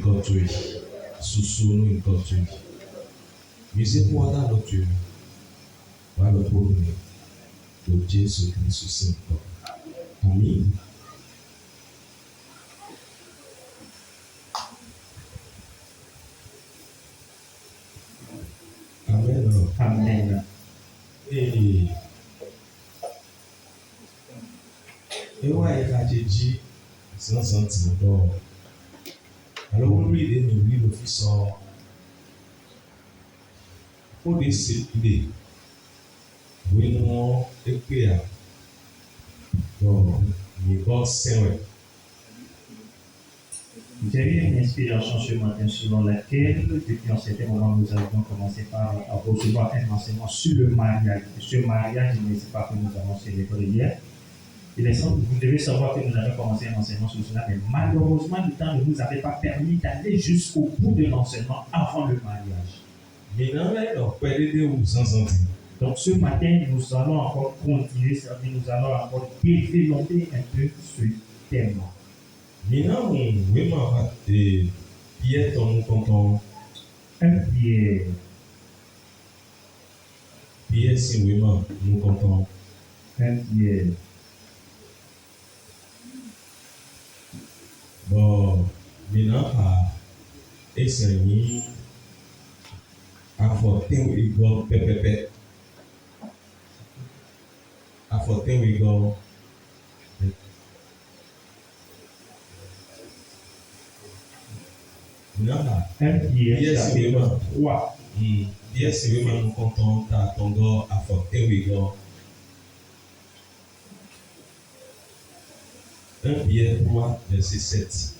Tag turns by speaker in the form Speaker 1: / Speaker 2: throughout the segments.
Speaker 1: encontrer. Sous nous encontrer. Musique moi dans notre Dieu. Par le premier de Jésus-Christ Saint. Amen. Amen.
Speaker 2: Amen.
Speaker 1: Et ouais, il a dit, sans sentiment. Alors, on lui dit, le fils pour décider. Oui, non, et puis, donc, il va s'aimer.
Speaker 2: J'ai eu une inspiration ce matin selon laquelle, depuis un certain moment, nous avons commencé par recevoir un enseignement sur le mariage. Ce mariage, je ne sais pas que nous avons célébré hier. Vous devez savoir que nous avons commencé un enseignement sur cela, mais malheureusement, le temps ne nous avait pas permis d'aller jusqu'au bout de l'enseignement avant le mariage. Donc ce matin, nous allons encore continuer, c'est-à-dire nous allons encore développer un peu ce thème.
Speaker 1: Maintenant, vraiment, Pierre, ton content.
Speaker 2: Un Pierre.
Speaker 1: Pierre, c'est vraiment, nous content.
Speaker 2: Un Pierre.
Speaker 1: Bon, maintenant, essayer à forter ou égaux, pépépé. À forter ou égaux.
Speaker 2: Un Pierre,
Speaker 1: c'est vraiment
Speaker 2: 3.
Speaker 1: Pierre, c'est vraiment nous content à ton gars à forter ou égaux. 1 Pierre 3, verset 7.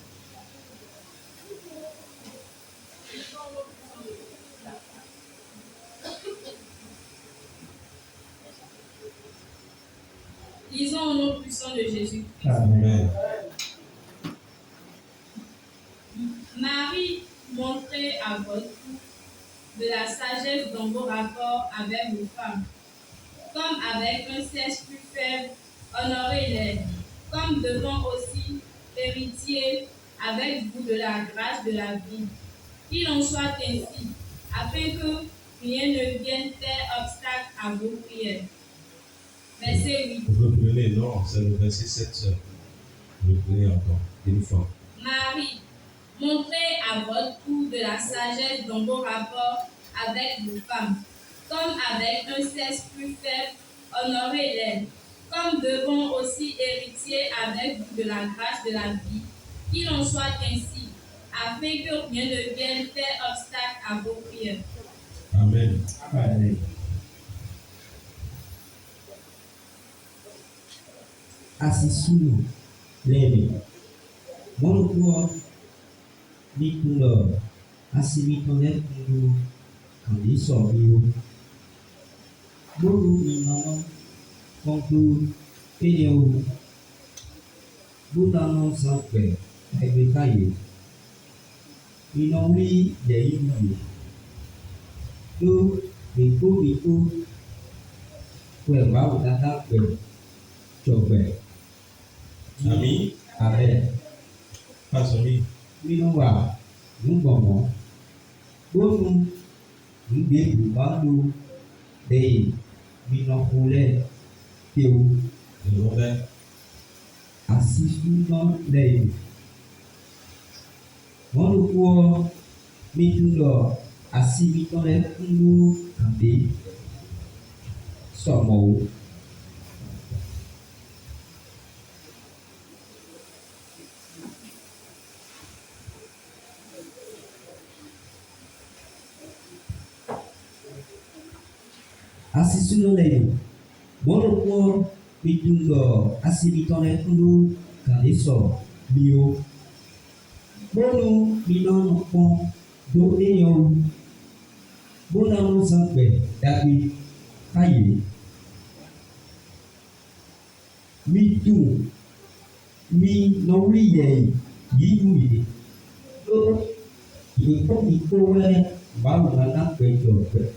Speaker 3: Lisons au nom puissant de Jésus-Christ.
Speaker 1: Amen.
Speaker 3: Marie, montrez à votre tour de la sagesse dans vos rapports avec vos femmes. Comme avec un sexe plus faible, honorez-les. Comme devant aussi héritiers avec vous de la grâce de la vie. Qu'il en soit ainsi, afin que rien ne vienne faire obstacle à vos prières. Verset 8.
Speaker 1: Reprenez, non, c'est le verset 7. Reprenez encore, une fois.
Speaker 3: Marie, montrez à votre tour de la sagesse dans vos rapports avec vos femmes. Comme avec un sexe plus faible, honorez-les. Comme devant aussi héritiers avec vous de la grâce de la vie. Qu'il en soit ainsi, afin que rien ne vienne faire obstacle à vos prières.
Speaker 1: Amen.
Speaker 2: Amen.
Speaker 4: Assis lele monokuo mikundo asimitone kundu kandi sobio buru minono kontu peneu budano sampe ebekaye minori yeiye do biku kwe wa udata kwe chobe.
Speaker 1: Amen.
Speaker 4: Amen.
Speaker 1: Pas ami.
Speaker 4: Minu wa ngbomo bonu ngbe banu dei mino kule teu
Speaker 1: Le
Speaker 4: asisuno dei monu ko mitundo asimitore kundu kambi somo. Asisuno lei monokuo mitundo asimitone kundu kaliso bio bonu minono pon do eyo bonano sampe dabi kaye mitu mi nori ye yiyi do iko were bawo na pejo pe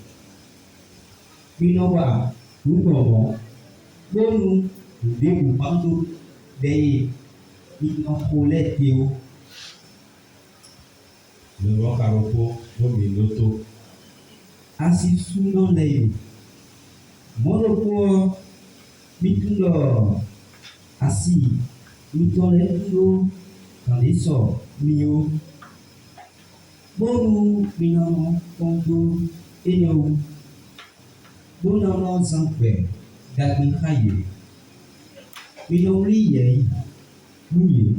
Speaker 4: Binowa, Lugomo, Bonu, Debu Bandu, Dei, Inokuletio,
Speaker 1: Le bon carreau, au minuto.
Speaker 4: Asi suno lei. Monopo mitundo. Asi mitolendo. Kaliso mio. Bonu minano kongo enyo. Bonano zankwe. Dagin haye. Minori ye. Muye.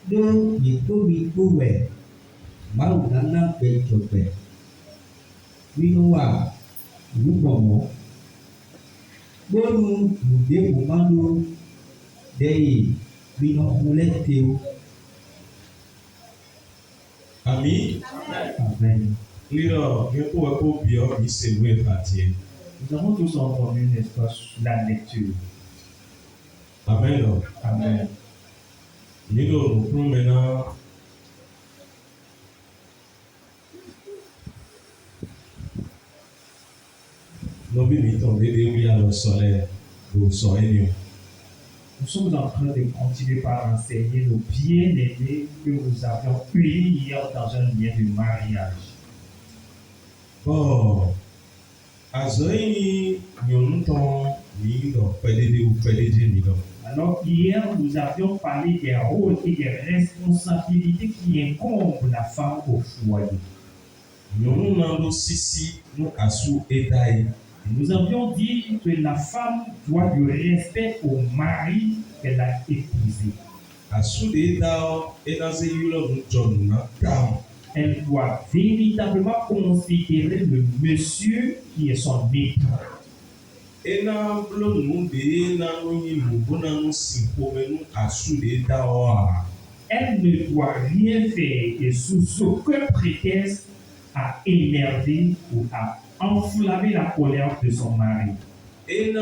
Speaker 4: Do ye tobi kuwe. Mau nana pe chope. Minowa. Nubomo. Bonu nude kumando. Dei. Mino muleteo.
Speaker 1: Ami,
Speaker 2: Amen.
Speaker 1: lire, il faut un peu bien, il s'est loué partir.
Speaker 2: Nous avons tous entendu, n'est-ce pas, la lecture.
Speaker 1: Amen.
Speaker 2: Amen.
Speaker 1: Nous prenons maintenant nos bébés d'aider où il y a le soleil, le soleil.
Speaker 2: Nous sommes en train de continuer par enseigner nos bien-aimés que nous avions unis hier dans un lien de mariage.
Speaker 1: Bon, à ce moment,
Speaker 2: Alors hier, nous avions parlé des rôles et des responsabilités qui incombent la femme au foyer. Nous avions dit que la femme doit du respect au mari qu'elle a épousé. Elle doit véritablement considérer le monsieur qui est son époux. Elle ne doit rien faire et sous aucun prétexte à énerver ou à enflammer la colère de son mari. Elle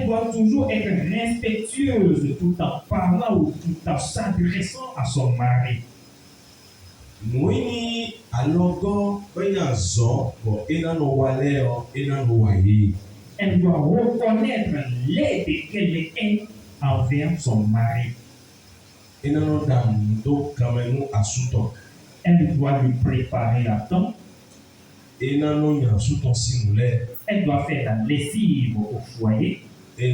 Speaker 2: doit toujours être respectueuse tout en parlant ou tout en s'adressant à son mari. Elle doit reconnaître l'aide qu'elle est envers son mari. Elle doit lui préparer à temps. Elle doit faire la lessive au foyer. Elle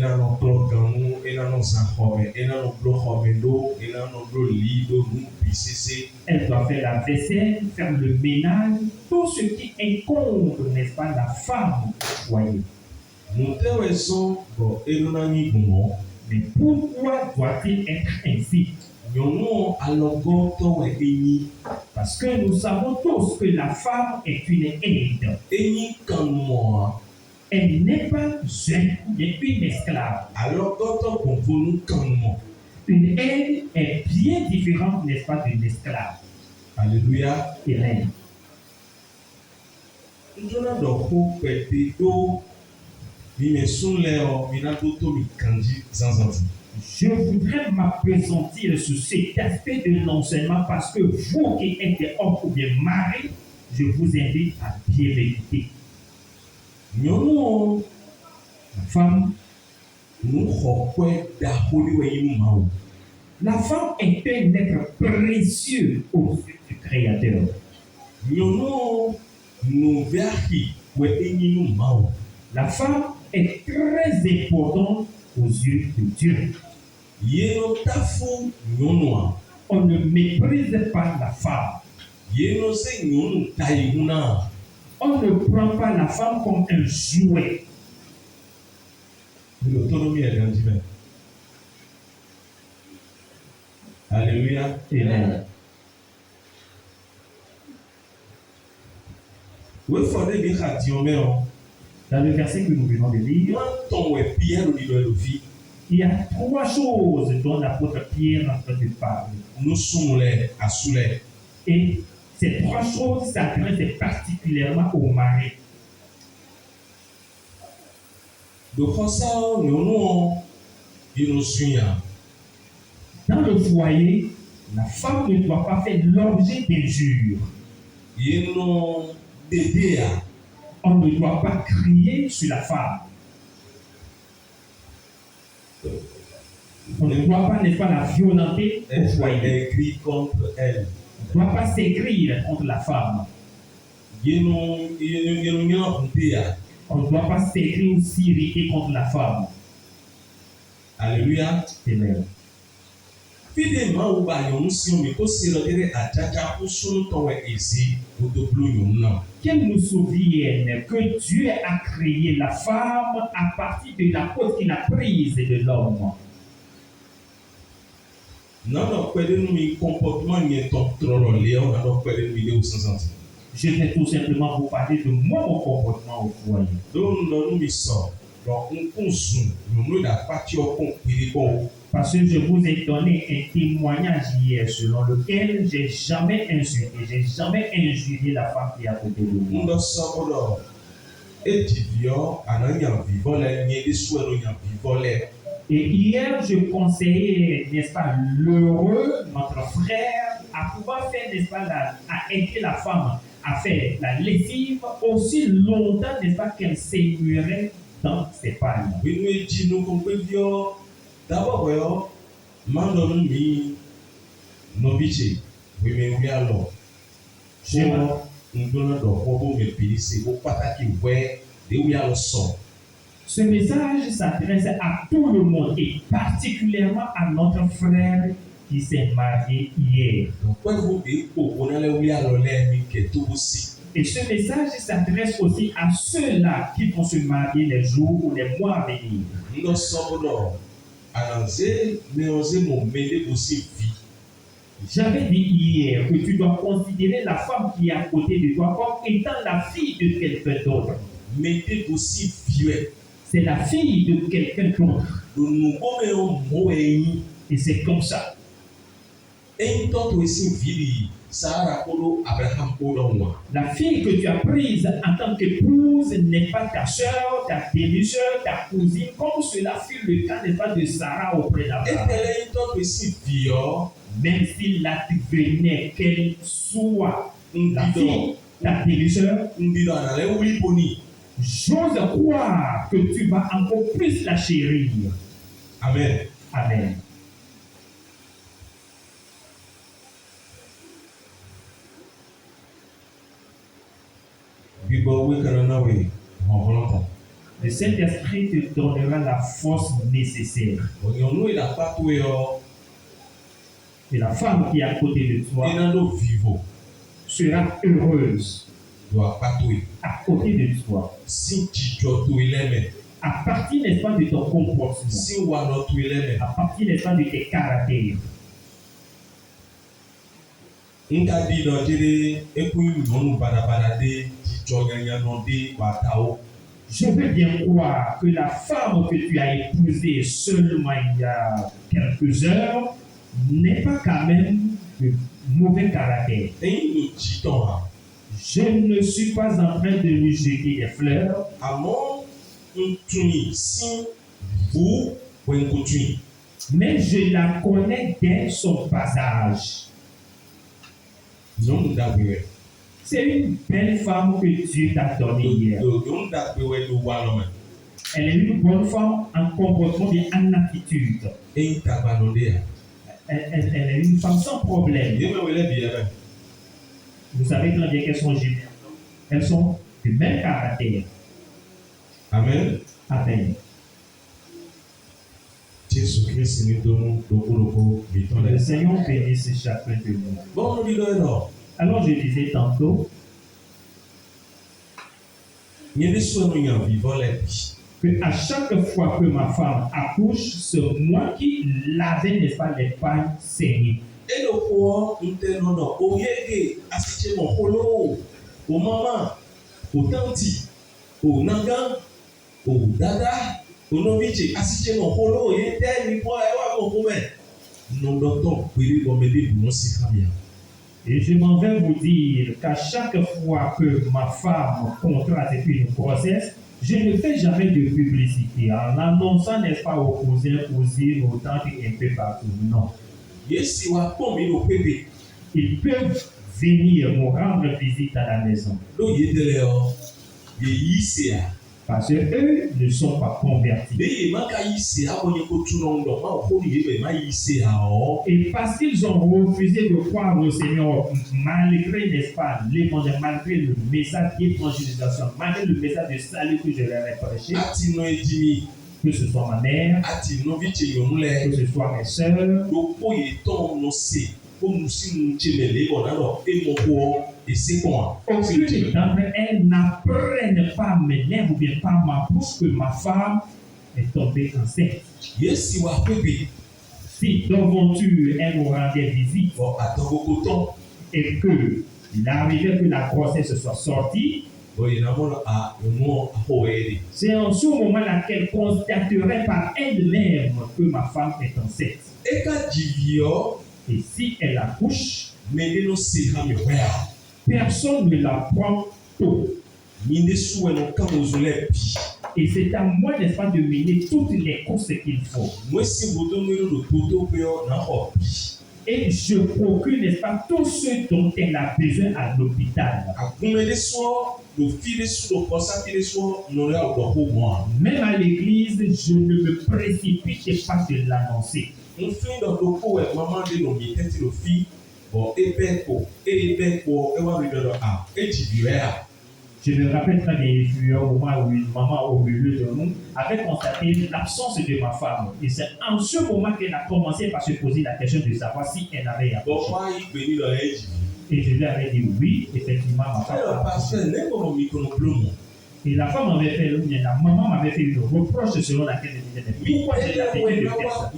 Speaker 2: doit faire la vaisselle, faire le ménage, tout ce qui incombe, n'est-ce pas, la femme au foyer. Mais pourquoi doit-il être ainsi? Parce que nous savons tous que la femme est une aide. Elle n'est pas une esclave. Une aide est bien différente, n'est-ce pas, d'une esclave.
Speaker 1: Alléluia.
Speaker 2: Amen. Je voudrais m'appesantir sur cet aspect de l'enseignement parce que vous qui êtes des hommes ou bien maris, je vous invite à bien méditer. La femme, la femme est un être précieux aux yeux du Créateur. La femme est très importante aux yeux de Dieu. On ne méprise pas la femme. On ne prend pas la femme comme un jouet.
Speaker 1: Alléluia.
Speaker 2: Amen. Dans le verset que nous venons de lire, il y a trois choses dont l'apôtre Pierre est en train de parler. Et ces trois choses s'adressent particulièrement au mari. Dans le foyer, la femme ne doit pas faire l'objet d'injures. On ne doit pas crier sur la femme. On ne doit pas, n'est-ce pas, la violenter au
Speaker 1: être
Speaker 2: foyer.
Speaker 1: aigri contre elle.
Speaker 2: On ne doit pas s'aigrir contre la femme. On ne doit pas s'aigrir ou s'irriter contre la femme.
Speaker 1: Alléluia.
Speaker 2: Amen.
Speaker 1: Fidèlement, ou ba yon si on me ko si rodere ajaja ou sunu towe ezi ou do blou yon nan.
Speaker 2: Qu'elle nous souvienne que Dieu a créé la femme à partir de la côte qu'il a prise de l'homme.
Speaker 1: Nan do kwede nou mi comportement nye ton trolo leon, nan do kwede nou mi le ou sansanti.
Speaker 2: Je vais tout simplement vous parler de mon comportement au foyer.
Speaker 1: Donc nous mi so, donc on consomme, nous da pati o kon pili kon.
Speaker 2: Parce que je vous ai donné un témoignage hier selon lequel j'ai jamais insulté, j'ai jamais injurié la femme qui est à côté de moi.
Speaker 1: Nous so bodo et divio ananya vivole nye de souero nya vivole.
Speaker 2: Et hier, je conseillais, n'est-ce pas, l'heureux, notre frère, à pouvoir faire, n'est-ce pas, à aider la femme à faire la lessive aussi longtemps, n'est-ce pas, qu'elle s'émuerait dans ses pannes.
Speaker 1: Oui, nous dit nous comprenons. D'abord, ouais, mandons mi no biche. Oui, mais oui alors.
Speaker 2: Je
Speaker 1: nous donnons donc pour me payer c'est au pataki ouais de oui alors son.
Speaker 2: Ce message s'adresse à tout le monde et particulièrement à notre frère qui s'est marié hier.
Speaker 1: Donc, quand vous dites qu'on a le oui alors les mi que tout aussi.
Speaker 2: Et ce message s'adresse aussi à ceux-là qui vont se marier les jours ou les mois à venir.
Speaker 1: Nous sommes là. Annoncer, mais oser mon mêler aussi vie.
Speaker 2: J'avais dit hier que tu dois considérer la femme qui est à côté de toi comme étant la fille de quelqu'un d'autre.
Speaker 1: Mettez aussi vieux.
Speaker 2: C'est la fille de quelqu'un d'autre.
Speaker 1: Nous comme mot
Speaker 2: et c'est comme ça.
Speaker 1: Et toi aussi vie Sarah Polo Abraham Polo moi.
Speaker 2: La fille que tu as prise en tant qu'épouse n'est pas ta soeur, ta demi-soeur, ta cousine, comme cela fut le cas n'est pas de Sarah auprès d'Abraham.
Speaker 1: Et toi aussi vieux.
Speaker 2: Même s'il advenait qu'elle soit la fille, ta demi-soeur, j'ose croire que tu vas encore plus la chérir.
Speaker 1: Amen.
Speaker 2: Amen. Le Saint-Esprit te donnera la force nécessaire. Et la femme qui est à côté de toi sera heureuse à côté de toi. À partir, n'est-ce pas, de ton comportement. À partir, n'est-ce pas, de tes caractères. Je veux bien croire que la femme que tu as épousée seulement il y a quelques heures n'est pas quand même de mauvais caractère. Je ne suis pas en train de lui jeter des fleurs. Mais je la connais dès son passage. C'est une belle femme que Dieu t'a donnée hier. Elle est une bonne femme en comportement et en attitude. Elle est une femme sans problème. Vous savez très bien qu'elles sont jumelles. Elles sont du même caractère.
Speaker 1: Amen.
Speaker 2: Amen.
Speaker 1: Le
Speaker 2: Seigneur bénisse chacun de nous. Alors je disais tantôt que à chaque fois que ma femme accouche, c'est moi qui lavais, n'est-ce pas, les pannes saignées.
Speaker 1: Et le quoi, non, au yége, assisté mon holo, au maman, au tanti, au nanga, au dada, au novice, assisté mon holo, et tel, il faut avoir mon problème. Non, docteur, oui, on me dit, non, c'est très bien.
Speaker 2: Et je m'en vais vous dire qu'à chaque fois que ma femme contracte une grossesse, je ne fais jamais de publicité en annonçant, n'est-ce pas, aux cousins, cousines, aux tantes et un peu partout. Non. Ils peuvent venir me rendre visite à la maison. Parce qu'eux ne sont pas convertis.
Speaker 1: Beye maka yise abonye ko tunondo ma okoli yebe ma yise hao.
Speaker 2: Et parce qu'ils ont refusé de croire au Seigneur, malgré, n'est-ce pas, l'évangile, malgré le message d'évangélisation, malgré le message de salut que je leur ai prêché,
Speaker 1: Ati no edimi,
Speaker 2: que ce soit ma mère,
Speaker 1: ati no viche yomule.
Speaker 2: que ce soit mes sœurs,
Speaker 1: Loko yeton no se, ko musi nchemele onano emoko esekon.
Speaker 2: aucune d'entre elles n'apprennent pas mes lèvres ou bien par ma bouche que ma femme est tombée enceinte.
Speaker 1: Yesi wa kwebe,
Speaker 2: Si d'aventure elle nous rendait visite
Speaker 1: bon atongo koton.
Speaker 2: et que il arrivait que la grossesse soit sortie,
Speaker 1: Boye na mona a yomo ahoede.
Speaker 2: c'est en ce moment-là qu'elle constaterait par elle-même que ma femme est enceinte.
Speaker 1: Eka divio,
Speaker 2: Et si elle accouche,
Speaker 1: mende no se ha me wea.
Speaker 2: personne ne la prend tôt.
Speaker 1: Minde suwe no kamozole pi.
Speaker 2: Et c'est à moi, n'est-ce pas, de mener toutes les courses qu'il faut.
Speaker 1: Mwesi bodo mwero do toto peo na ho pi.
Speaker 2: Et je procure, n'est-ce pas, tout ce dont elle a besoin à l'hôpital.
Speaker 1: Akumele so, do file su do konsakile so, nore a do ho mwa.
Speaker 2: Même à l'église, je ne me précipite pas de l'annoncer.
Speaker 1: Nfin do do ko we mama de no mi teti do fi. Bon ebeko ewa ridodo a. Ejivio ya.
Speaker 2: Je me rappelle très bien, il y a eu un moment où une maman au milieu de nous avait constaté l'absence de ma femme. Et c'est en ce moment qu'elle a commencé par se poser la question de savoir si elle avait
Speaker 1: Bon
Speaker 2: accouché.
Speaker 1: wa yi pe ni lo eji.
Speaker 2: Et je lui avais dit oui, effectivement, ma femme
Speaker 1: Alors
Speaker 2: a accouché.
Speaker 1: pasteur ne ko no mi kono plomo.
Speaker 2: Et la femme m'avait fait, ou bien la maman m'avait fait une reproche selon laquelle elle disait, mais pourquoi j'ai la tête de faire ça?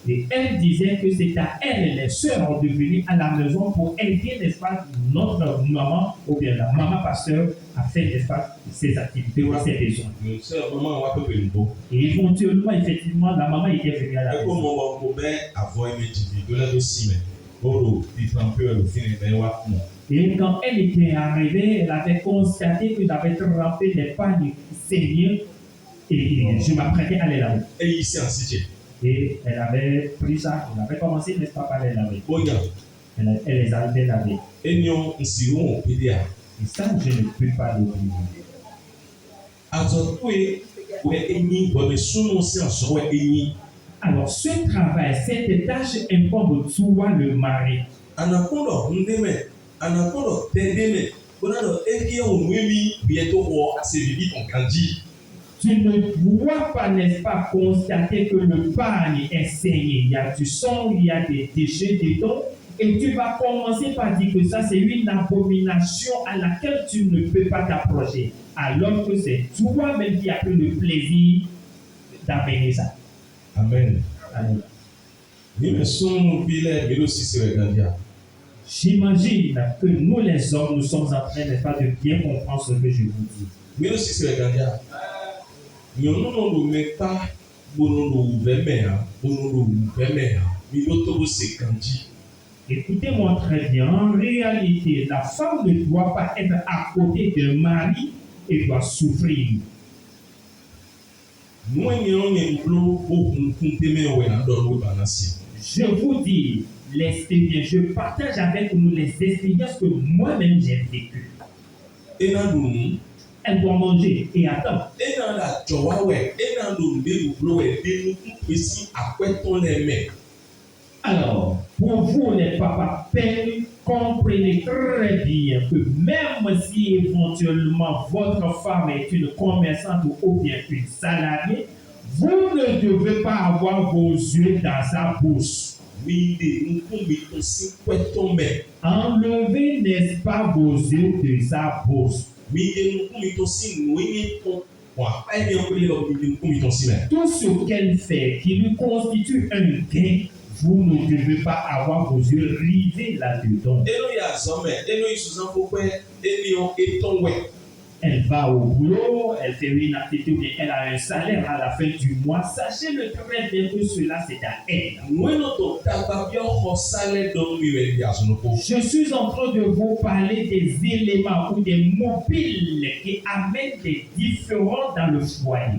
Speaker 2: Et elle disait que c'est à elle, les sœurs, de venir à la maison pour aider, n'est-ce pas, notre maman, ou bien la maman pasteur, à faire, n'est-ce pas, ses activités ou ses besoins. Et éventuellement, effectivement, la maman était venue à la maison. Et quand elle était arrivée, elle avait constaté que j'avais trempé les pagnes saignées et je m'apprêtais à les laver. Et elle avait pris ça, elle avait commencé, n'est-ce pas, par les laver. Elle les avait lavés. Et ça, je ne peux pas l'oublier. Alors, ce travail, cette tâche incombe toi, le mari. Tu ne dois pas, n'est-ce pas, constater que le pagne est saigné. Il y a du sang, il y a des déchets dedans. Et tu vas commencer par dire que ça, c'est une abomination à laquelle tu ne peux pas t'approcher. Alors que c'est toi-même qui as pris le plaisir d'amener ça.
Speaker 1: Amen.
Speaker 2: Amen. J'imagine que nous, les hommes, nous sommes en train, n'est-ce pas, de bien comprendre ce que je vous dis. Écoutez-moi très bien. En réalité, la femme ne doit pas être à côté d'un mari et doit souffrir. Je vous dis, je partage avec nous les expériences que moi-même j'ai vécues. Elle doit manger et attendre. Alors, pour vous les papas pères, comprenez très bien que même si éventuellement votre femme est une commerçante ou bien une salariée, vous ne devez pas avoir vos yeux dans sa bouche. Enlevez, n'est-ce pas, vos yeux de sa bouche. Tout ce qu'elle fait qui lui constitue un gain, vous ne devez pas avoir vos yeux rivés là-dedans. Elle va au boulot, elle fait une activité, elle a un salaire à la fin du mois. Sachez-le très bien que cela, c'est à elle. Je suis en train de vous parler des éléments ou des mobiles qui amènent des différends dans le foyer.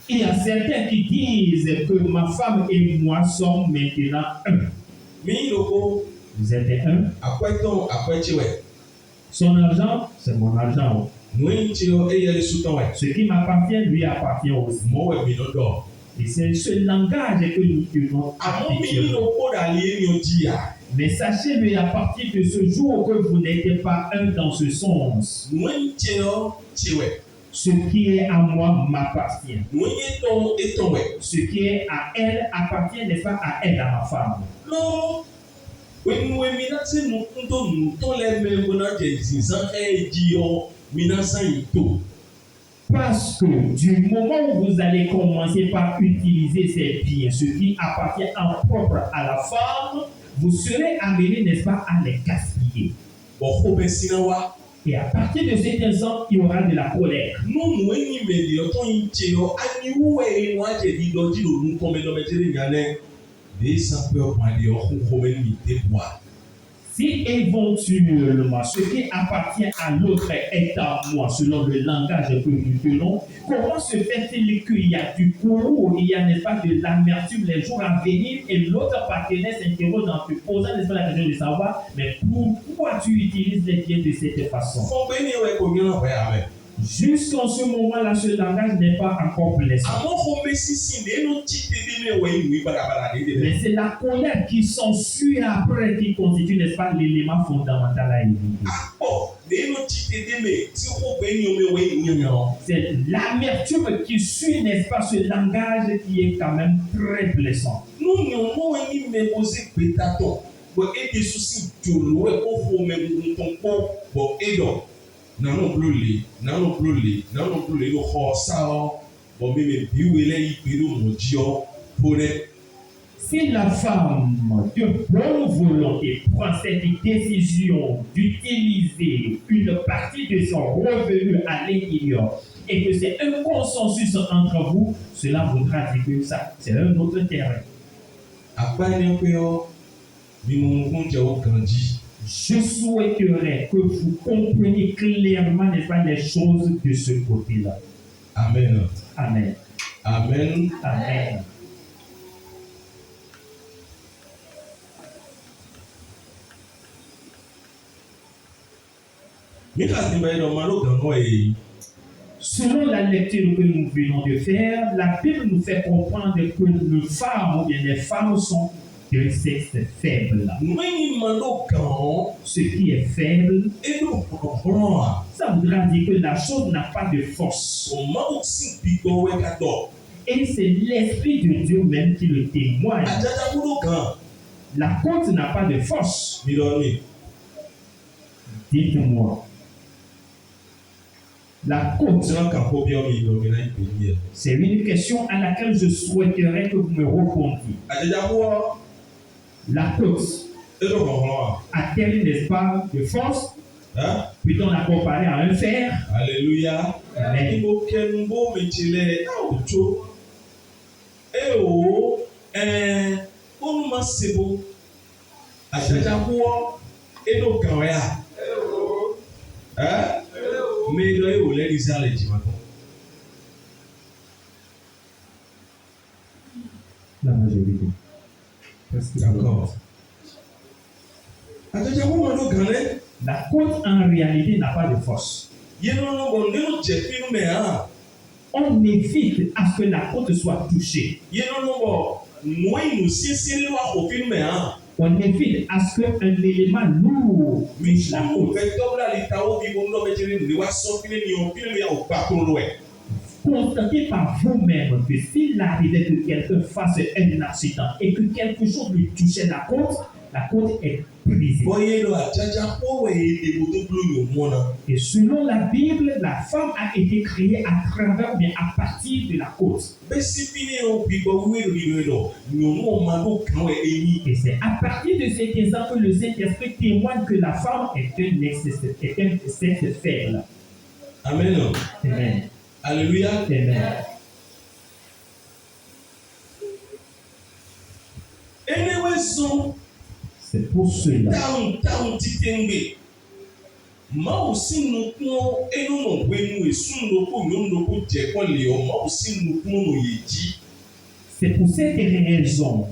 Speaker 2: Il y a certains qui disent que ma femme et moi sommes maintenant un.
Speaker 1: Mi loko
Speaker 2: Vous êtes un.
Speaker 1: akweton akwechiwe.
Speaker 2: Son argent, c'est mon argent.
Speaker 1: Nuinchio eyele suton we.
Speaker 2: Ce qui m'appartient, lui appartient aussi.
Speaker 1: Mowe mi nodo.
Speaker 2: Et c'est ce langage que nous devons
Speaker 1: Amo mi
Speaker 2: appliquer.
Speaker 1: loko dali ni odia.
Speaker 2: Mais sachez-le, à partir de ce jour que vous n'êtes pas un dans ce sens,
Speaker 1: Nuinchio chiwe.
Speaker 2: ce qui est à moi m'appartient.
Speaker 1: Nuinyeton eton we.
Speaker 2: Ce qui est à elle appartient, n'est-ce pas, à elle, à ma femme.
Speaker 1: No. Wenwe minase nukundo nuto le membona de zinzan edio minasa ito.
Speaker 2: Parce que du moment où vous allez commencer par utiliser ces biens, ce qui appartient en propre à la femme, vous serez amené, n'est-ce pas, à les gaspiller.
Speaker 1: Boko besinawa.
Speaker 2: Et à partir de cet instant, il y aura de la colère.
Speaker 1: Nunu enyi meli oton incheo ani uwe waje didoji lo nuko medometere nyane. Des sapeurs mali okho meni teboa.
Speaker 2: Si éventuellement ce qui appartient à l'autre est à moi, selon le langage que nous tenons, comment se fait-il qu'il y a du courroux, il y a, n'est-ce pas, de l'amertume les jours à venir et l'autre partenaire s'interroge en te posant, n'est-ce pas, la question de savoir, mais pourquoi tu utilises les biens de cette façon?
Speaker 1: Fon beni we ko nyana we ame.
Speaker 2: Jusqu'en ce moment-là, ce langage n'est pas encore blessé.
Speaker 1: Amo ko mesi sinde no tite de me we ni barabara de.
Speaker 2: Mais c'est la colère qui s'ensuit après qui constitue, n'est-ce pas, l'élément fondamental à éviter.
Speaker 1: Oh, de no tite de me ti ko beni o me we ni nyo.
Speaker 2: C'est l'amertume qui suit, n'est-ce pas, ce langage qui est quand même très blessant.
Speaker 1: Nu nyo mo enyi me ose betaton. Bo e de souci jolo we ko fo me nton ko bo edo. Nano blole no ho sao bo me biwele ipiro modio pore.
Speaker 2: Si la femme de bonne volonté prend cette décision d'utiliser une partie de son revenu à l'intérieur et que c'est un consensus entre vous, cela voudra dire que ça, c'est un autre terrain.
Speaker 1: Apane ko mi mo kunje o grandi.
Speaker 2: Je souhaiterais que vous compreniez clairement, n'est-ce pas, les choses de ce côté-là.
Speaker 1: Amen.
Speaker 2: Amen.
Speaker 1: Amen.
Speaker 2: Amen. Selon la lecture que nous venons de faire, la Bible nous fait comprendre que les femmes ou bien les femmes sont de sexe faible. Ce qui est faible, ça voudra dire que la chose n'a pas de force. Et c'est l'Esprit de Dieu même qui le témoigne. La côte n'a pas de force. Dites-moi. La côte, c'est une question à laquelle je souhaiterais que vous me répondiez. La côte a-t-elle, n'est-ce pas, de force? Peut-on la comparer à un fer?
Speaker 1: Alléluia.
Speaker 2: Amen. La majorité.
Speaker 1: D'accord. La
Speaker 2: côte en réalité n'a pas de force. On évite à ce que la côte soit touchée. On évite à ce qu'un élément lourd touche la côte. Constatez par vous-même que s'il arrivait que quelqu'un fasse un accident et que quelque chose lui touchait la côte est brisée. Et selon la Bible, la femme a été créée à travers, mais à partir de la côte. Et c'est à partir de cet exemple que le Saint-Esprit témoigne que la femme est un sexe faible.
Speaker 1: Amen.
Speaker 2: Amen.
Speaker 1: Alléluia.
Speaker 2: Amen. C'est pour cela. C'est pour cette raison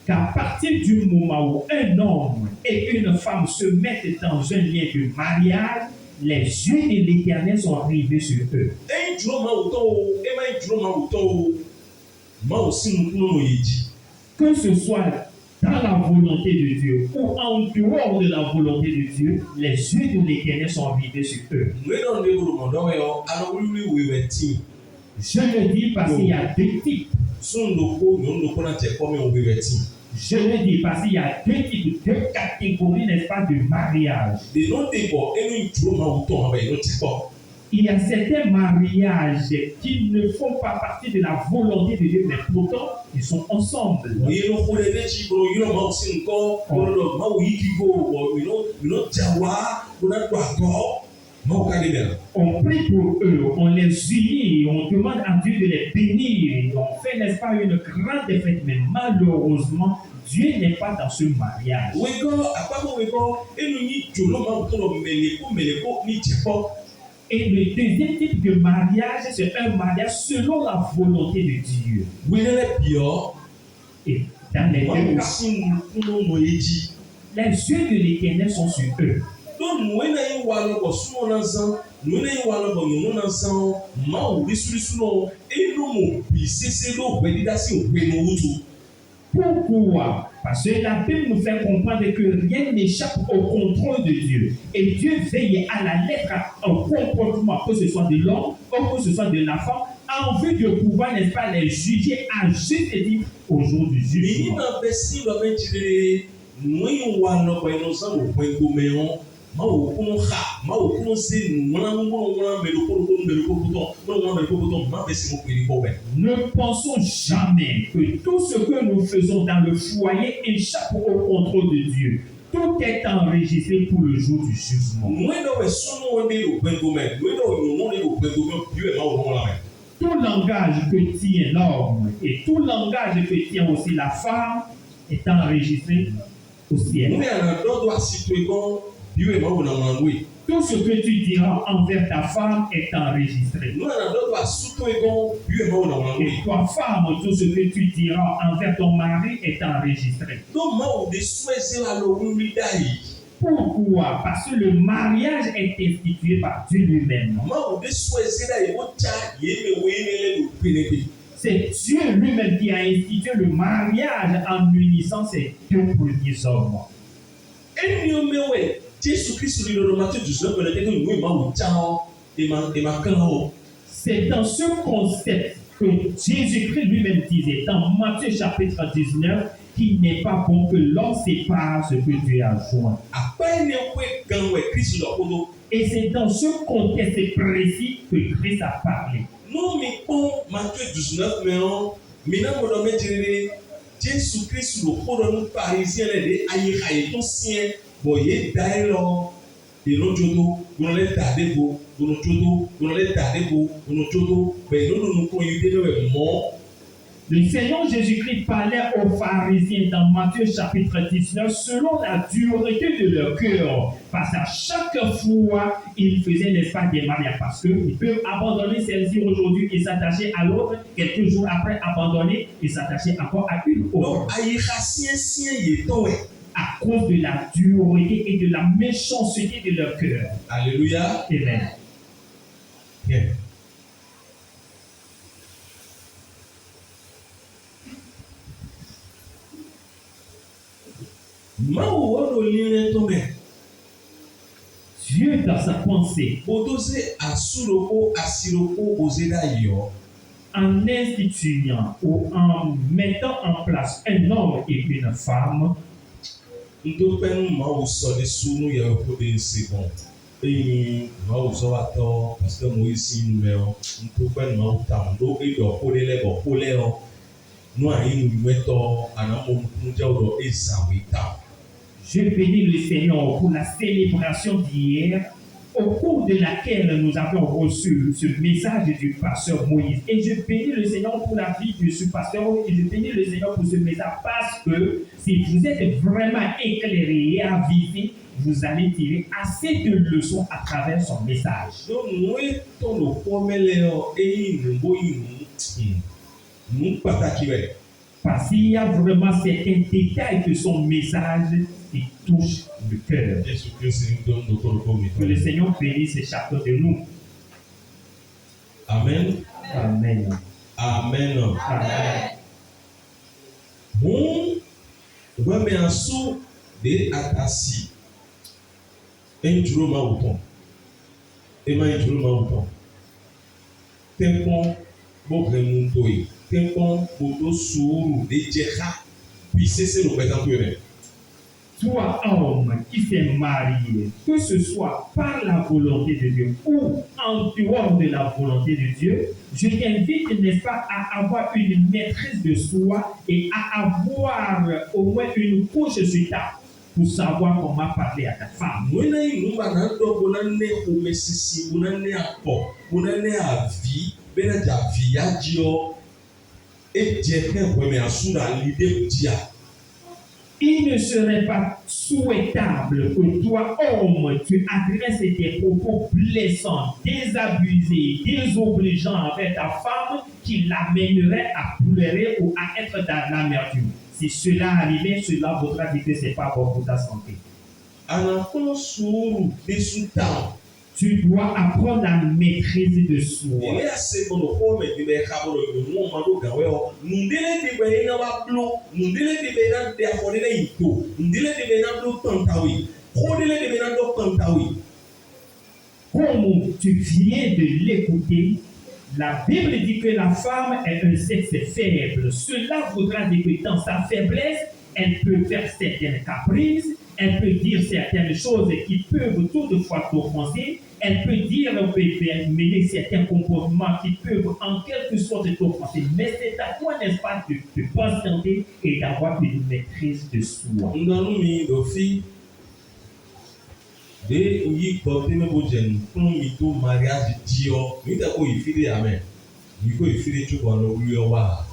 Speaker 2: qu'à partir du moment où un homme et une femme se mettent dans un lien de mariage, les yeux de l'Éternel sont rivés sur eux.
Speaker 1: Ẹyin dúró máa wò tán o, ẹ máa ń dúró máa wò tán o, máa wò sínú kúnú yìí.
Speaker 2: Que ce soit dans la volonté de Dieu ou en dehors de la volonté de Dieu, les yeux de l'Éternel sont rivés sur eux.
Speaker 1: Nùwé náà ní ewu rògbòdò yọ, alọ wíwí wíwẹ̀ tí.
Speaker 2: Je le dis parce qu'il y a deux types.
Speaker 1: Sún lóko ní òun lóko náà tẹ̀ kọ́ mi ò wíwẹ̀ tí.
Speaker 2: Je le dis parce qu'il y a deux types, deux catégories, n'est-ce pas, de mariage.
Speaker 1: Dènà débọ̀ ẹnu dúró máa wò tán àbẹ̀ ìlú ti pọ̀.
Speaker 2: Il y a certains mariages qui ne font pas partie de la volonté de Dieu, mais pourtant, ils sont ensemble.
Speaker 1: Yìí ló kó lé létí ìgboro yìí ló máa wò sí nǹkan, lọ́dọ̀ máa wò yí kíkó wọ̀ ìlú jà wá, ló náà gbà gbọ́, máa wò ká lé bẹ̀rẹ̀.
Speaker 2: On prie pour eux, on les unit, on demande à Dieu de les bénir. On fait, n'est-ce pas, une grande fête, mais malheureusement, Dieu n'est pas dans ce mariage.
Speaker 1: Wégọ́ àpapọ̀ wégọ́ ẹnu yìí jò ló máa wò tó lọ mẹ̀lẹ́kó ní ìjẹ́pọ̀.
Speaker 2: Et le deuxième type de mariage, c'est un mariage selon la volonté de Dieu.
Speaker 1: Wélẹ́lẹ́ bìọ́,
Speaker 2: Et dans les
Speaker 1: máa
Speaker 2: deux
Speaker 1: wò
Speaker 2: cas,
Speaker 1: sí kúnú mọ̀ yé jí.
Speaker 2: les yeux de l'Éternel sont sur eux.
Speaker 1: Tó nùwé náà yín wà lọ́bọ̀ súnmọ́ náà zan, nùwé náà yín wà lọ́bọ̀ yòówó náà zan, máa wò rísúrísú náà, ẹnu mọ̀ bí sẹ́sẹ́ ló gbẹ dídá sí òpin ní owó tó.
Speaker 2: Pourquoi? Parce que la Bible nous fait comprendre que rien n'échappe au contrôle de Dieu. Et Dieu veille à la lettre au comportement, que ce soit de l'homme ou que ce soit de la femme, en vue de pouvoir, n'est-ce pas, les juger à juste titre au jour du
Speaker 1: Èyí
Speaker 2: jugement.
Speaker 1: náà bẹ sí lọ́bẹ̀ jìnnìrere, nùwé yín wà lọ́bọ̀ ẹnu zan òpin gbòmẹ̀ wọn, máa wò kúnú ha, máa wò kúnú sí nùwọ́n mẹ́lòkótó, máa bẹ sí mo pè ní bọ̀ bẹ̀.
Speaker 2: Ne pensons jamais que tout ce que nous faisons dans le foyer échappe au contrôle de Dieu. Tout est enregistré pour le jour du jugement.
Speaker 1: Nùwé náà wẹ̀ súnmọ́ wọn ní òpin gbòmẹ̀, nùwé náà yòówó ní òpin gbòmẹ̀ bí wẹ̀ máa wò wọ́n la mẹ́.
Speaker 2: Tout langage que tient l'homme et tout langage que tient aussi la femme est enregistré au ciel.
Speaker 1: Nùwé àná dọ́dọ̀ àsìkò ìgbọ́n bí wẹ̀ máa wò náà wọn wé.
Speaker 2: Tout ce que tu diras envers ta femme est enregistré.
Speaker 1: Nùwé àná dọ́dọ̀ àsìkò ìgbọ́n bí wẹ̀ máa wò náà wọn wé.
Speaker 2: Et toi, femme, tout ce que tu diras envers ton mari est enregistré.
Speaker 1: Tó máa wò dé súwẹ́sẹ́ wa lọ wíwí dá yìí.
Speaker 2: Pourquoi? Parce que le mariage est institué par Dieu lui-même.
Speaker 1: Máa wò dé súwẹ́sẹ́ dá yìí, ó já yéé wé ní lẹ́nu pérépé.
Speaker 2: C'est Dieu lui-même qui a institué le mariage en unissant ces deux premiers hommes.
Speaker 1: Ẹni omi wẹ̀ Jésù Kristu ní lọ́dọ̀ Matthieu 19 pẹ̀lú ẹgbẹ́ ìwé ìmáwò já ọ́, ìmà kán ọ́.
Speaker 2: C'est dans ce concept que Jésus-Christ lui-même disait dans Matthieu chapitre 19 qu'il n'est pas bon que l'homme sépare ce que Dieu a joint.
Speaker 1: Àpá ẹni wẹ̀ gan wẹ̀ Kristu lọ́kọ́dọ̀.
Speaker 2: Et c'est dans ce contexte précis que Christ a parlé.
Speaker 1: Nous mi kpɔn Matthieu 19 mɛɔ mina mɔdɔ mɛ dzere Jésù Kristu ló kó dɔ nu parisien lɛ de ayixa yi tó siɛ bɔn yé da yi lɔ yélo tsoto gbɔnɔ lɛ da de bo gbɔnɔ tsoto gbɔnɔ lɛ da de bo gbɔnɔ tsoto bɛn lónìí nu kó yi de bɛ mɔ.
Speaker 2: Le Seigneur Jésus-Christ parlait aux pharisiens dans Matthieu chapitre 19 selon la dureté de leur cœur. Parce qu'à chaque fois, ils faisaient, n'est-ce pas, des mariages. Parce qu'ils peuvent abandonner celle-ci aujourd'hui et s'attacher à l'autre. Quelques jours après, abandonner et s'attacher encore à une autre.
Speaker 1: Donc ayixa siɛ yé tɔ wɛ.
Speaker 2: À cause de la dureté et de la méchanceté de leur cœur.
Speaker 1: Alléluia.
Speaker 2: Amen.
Speaker 1: Yeah. Mawu wɔɖo lilɛ tɔ mɛ.
Speaker 2: Dieu dans sa pensée,
Speaker 1: Bodose asuroko asiroko ozeda yɔ.
Speaker 2: en instituant ou en mettant en place un homme et une femme,
Speaker 1: Ntopɛnu Mawu sɔ de sunu yɛ ko de nse bɔn. Eyi Mawu sɔ wa tɔ parce que Moïse nu mɛ o. Ntopɛnu Mawu tam do eyɔ ko de lɛ bɔ ko lɛ o. Nu ayi nu mɛtɔ anamɔ nkunjɛ o dɔ ezawe tam.
Speaker 2: je bénis le Seigneur pour la célébration d'hier, au cours de laquelle nous avons reçu ce message du pasteur Moïse. Et je bénis le Seigneur pour la vie de ce pasteur et je bénis le Seigneur pour ce message parce que si vous êtes vraiment éclairé et avisé, vous allez tirer assez de leçons à travers son message.
Speaker 1: Donc nu etɔ lo xɔmɛ lɛ o eyi nubo yi nu pàtàkì rɛ.
Speaker 2: Parce qu'il y a vraiment certains détails de son message qui touchent le cœur.
Speaker 1: Jésus-Christ nous donne notre repos.
Speaker 2: Que le Seigneur bénisse chacun de nous.
Speaker 1: Amen.
Speaker 2: Amen.
Speaker 1: Amen.
Speaker 2: Amen.
Speaker 1: Bon, ouais, mais en sous de atasi. Un jour ma autant. Et ma jour ma autant. Tempon, bon remontoy. Tempon, boto sourou de djeka. Puis c'est le présent que
Speaker 2: Toi, homme qui s'est marié, que ce soit par la volonté de Dieu ou en dehors de la volonté de Dieu, je t'invite, n'est-ce pas, à avoir une maîtrise de soi et à avoir au moins une couche sur ta pour savoir comment parler à ta femme.
Speaker 1: Mona inumba na ndo bonane umesisi bonane apo bonane avi bena ja viadio et djeka ouais mais asura l'idée dia.
Speaker 2: Il ne serait pas souhaitable que toi, homme, tu adresses des propos blessants, désabusés, désobligeants envers ta femme qui l'amènerait à pleurer ou à être dans l'amertume. Si cela arrivait, cela voudra dire que ce n'est pas bon pour ta santé. Tu dois apprendre la maîtrise de soi. Comme tu viens de l'écouter, la Bible dit que la femme est un sexe faible. Cela voudra dire que dans sa faiblesse, elle peut faire certaines caprices, elle peut dire certaines choses qui peuvent toutefois t'offenser, elle peut dire, mener certains comportements qui peuvent en quelque sorte t'offenser. Mais c'est à toi, n'est-ce pas, de patienter et d'avoir une maîtrise de soi.
Speaker 1: De yi côté me bojen pour mi to mariage dio mi ta ko ifide amen mi ko ifide tu ko no wi wa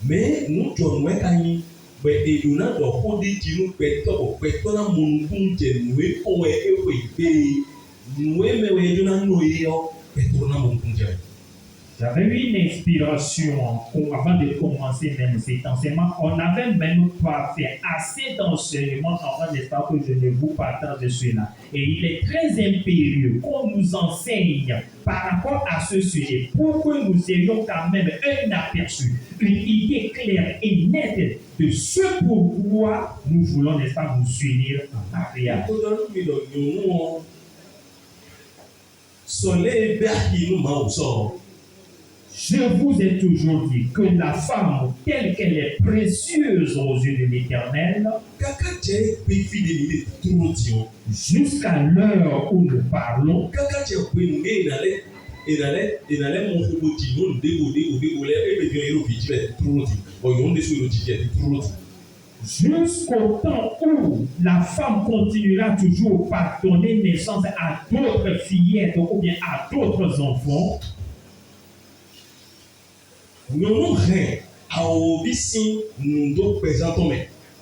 Speaker 1: mais nous John we kanyi be eduna do ko di jinu pe to na munu kun je we ko we e we be we me we eduna no yo pe to na munu kun je.
Speaker 2: J'avais eu une inspiration avant de commencer même cet enseignement. On n'avait même pas fait assez d'enseignements avant, n'est-ce pas, que je ne vous partage cela. Et il est très impérieux qu'on nous enseigne par rapport à ce sujet pour que nous ayons quand même un aperçu, une idée claire et nette de ce pourquoi nous voulons, n'est-ce pas, nous unir en mariage. Je vous ai toujours dit que la femme, telle qu'elle est précieuse aux yeux de l'Éternel, jusqu'à l'heure où nous parlons, jusqu'au temps où la femme continuera toujours par donner naissance à d'autres fillettes ou bien à d'autres enfants,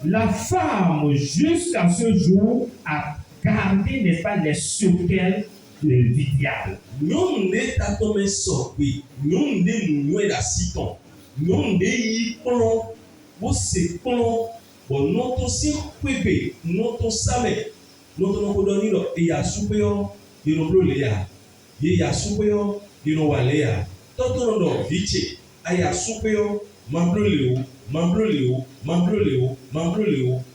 Speaker 2: la femme, jusqu'à ce jour, a gardé, n'est-ce pas, les secrets du diable.
Speaker 1: Aya supeo mambroleo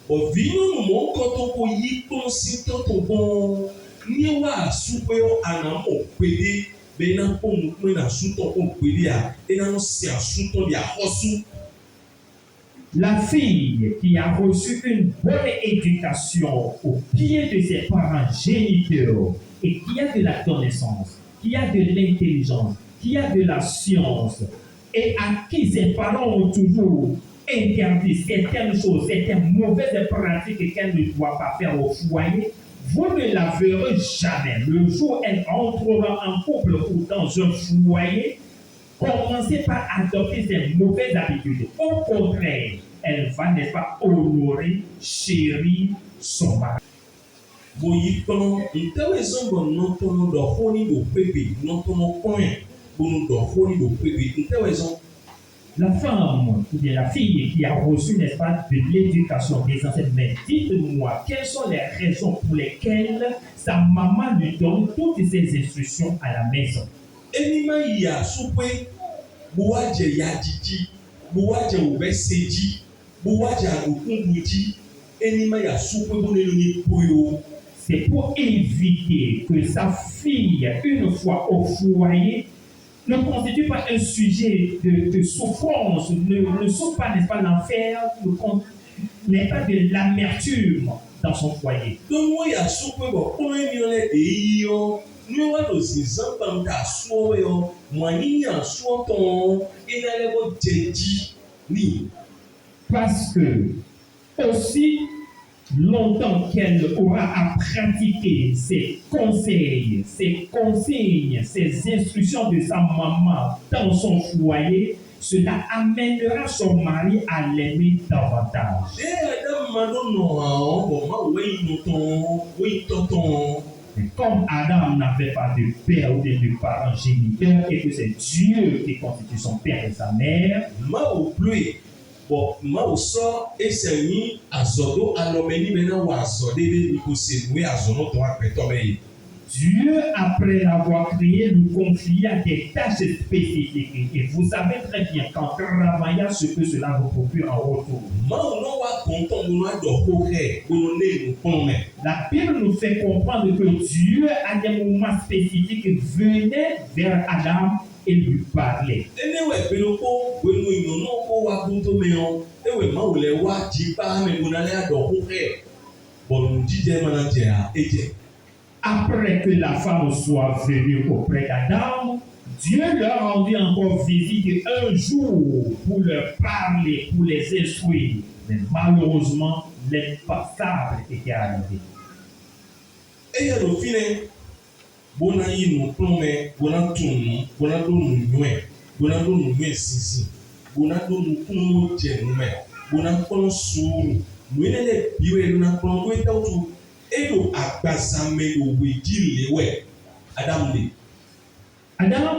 Speaker 1: ovino mo koto ko yipo si toto bon ni wa supeo anamo pede be na po mu na suto ko pede a e na no si asuto dia hosu.
Speaker 2: La fille qui a reçu une bonne éducation au pied de ses parents géniteurs et qui a de la connaissance, qui a de l'intelligence, qui a de la science, et à qui ses parents ont toujours interdit certaines choses, certaines mauvaises pratiques qu'elle ne doit pas faire au foyer, vous ne la verrez jamais. Le jour où elle entrera en couple ou dans un foyer, commencez par adopter ces mauvaises habitudes. Au contraire, elle va, n'est-ce pas, honorer, chérir son mari. La femme ou bien la fille qui a reçu, n'est-ce pas, de l'éducation des ancêtres, mais dites-moi, quelles sont les raisons pour lesquelles sa maman lui donne toutes ces instructions à la maison?
Speaker 1: Enima ya supe buwaje ya jiji buwaje ubeseji buwaje agukunguji enima ya supe boneloni poyo.
Speaker 2: C'est pour éviter que sa fille, une fois au foyer, ne constitue pas un sujet de souffrance, ne souffre pas, n'est-ce pas, l'enfer, n'est pas de l'amertume dans son foyer.
Speaker 1: Donc moi ya supe bo onemiole eyo nous avons aussi zambam ta soyo mwani ya soton inalego jeji ni.
Speaker 2: Parce que aussi longtemps qu'elle aura à pratiquer ses conseils, ses consignes, ses instructions de sa maman dans son foyer, cela amènera son mari à l'aimer davantage. Comme Adam n'avait pas de père ou de parents géniteurs et que c'est Dieu qui constitue son père et sa mère,
Speaker 1: bon, ma sort et c'est ni azodo alomeni maintenant ou azodé ni kosenoué azono to apetomé.
Speaker 2: Dieu, après l'avoir créé, nous confia des tâches spécifiques. Et vous savez très bien qu'en travaillant ce que cela vous procure en retour. La Bible nous fait comprendre que Dieu, à des moments spécifiques, venait vers Adam et lui parlait. Après que la femme soit venue auprès d'Adam, Dieu leur rendit encore visite un jour pour leur parler, pour les instruire. Mais malheureusement, l'impassable était arrivé.
Speaker 1: Et à l'office, bon aïe nous plombe, bon à tout nous, bon à tout nous sisi, bon à tout nous nous tiens nous mais, bon à tout sous, nous n'allons plus nous n'allons plus tout. Et nous
Speaker 2: Adam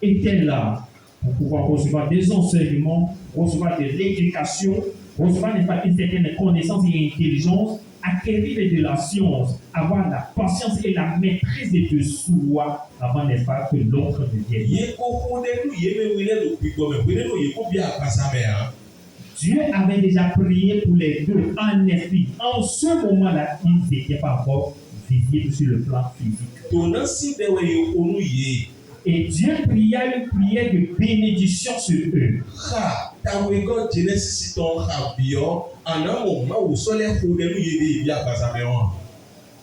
Speaker 2: était là pour pouvoir recevoir des enseignements, recevoir de l'éducation, recevoir une certaine connaissance et intelligence, acquérir de la science, avoir la patience et la maîtrise de soi avant, n'est-ce pas, que l'autre ne vienne. Dieu avait déjà prié pour les deux en esprit. En ce moment-là, ils n'étaient pas encore visibles sur le plan physique. Et Dieu pria une prière de bénédiction sur eux.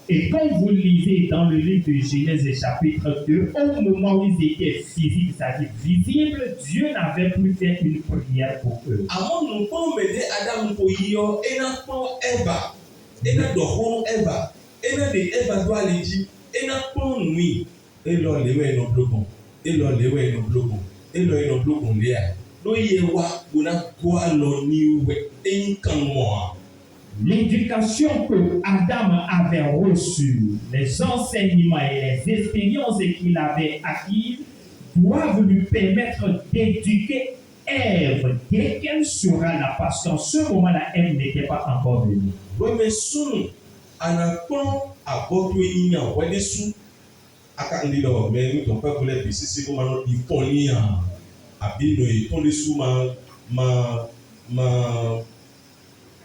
Speaker 2: Et quand vous lisez dans le livre de Genèse chapitre 2, au moment où ils étaient physiques, c'est-à-dire visibles, Dieu n'avait plus fait une prière pour eux. L'éducation que Adam avait reçue, les enseignements et les expériences qu'il avait acquises doivent lui permettre d'éduquer Ève dès qu'elle sera là, parce qu'en ce moment-là, elle n'était pas encore venue.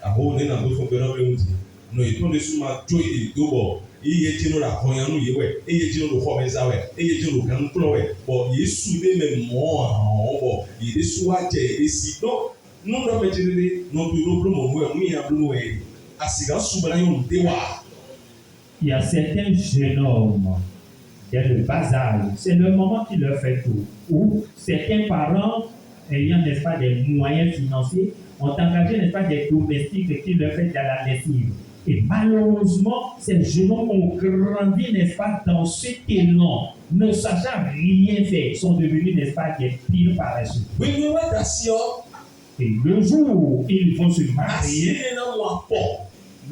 Speaker 1: Aho ne na do fo bero be unti no e to le suma joy e do bo iye ti no la kon yan no ye we iye ti no lo fo me za we iye ti no kan klo we bo Yesu de me mo ahon bo ye su wa je e si do no do me ti de no bi ro mo mo mu ya blu we asiga su bana yo de wa.
Speaker 2: Il y a certains jeunes hommes dès le bas âge, c'est le moment qui leur fait tout, ou certains parents ayant, n'est-ce pas, des moyens financiers ont engagé, n'est-ce pas, des domestiques qui leur font de la lessive. Et malheureusement, ces jeunes hommes ont grandi, n'est-ce pas, dans cet élan, ne sachant rien faire. Ils sont devenus, n'est-ce pas, des pires paresseux. Et le jour où ils vont se marier,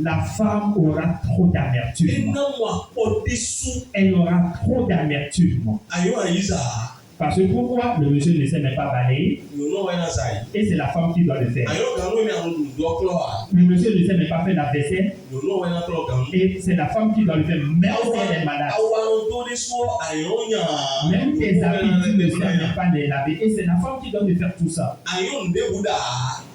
Speaker 2: la femme aura trop d'amertume. Elle aura trop d'amertume. Parce que pourquoi le monsieur ne sait même pas balayer
Speaker 1: yòónù wẹ́n náà sàyè.
Speaker 2: et c'est la femme qui doit le faire.
Speaker 1: àyọ̀ kan ló ní àwọn olùdó ọkọ̀ wa.
Speaker 2: Le monsieur ne sait même pas faire la vaisselle
Speaker 1: yòónù wẹ́n náà kọ̀ kan.
Speaker 2: et c'est la femme qui doit le faire, même si elle est malade.
Speaker 1: àwọn tó dé sọ àyọ̀ yàn.
Speaker 2: Même tes habits, tu ne sais même pas les laver et c'est la femme qui doit te faire tout ça.
Speaker 1: àyọ̀ ń débù dà.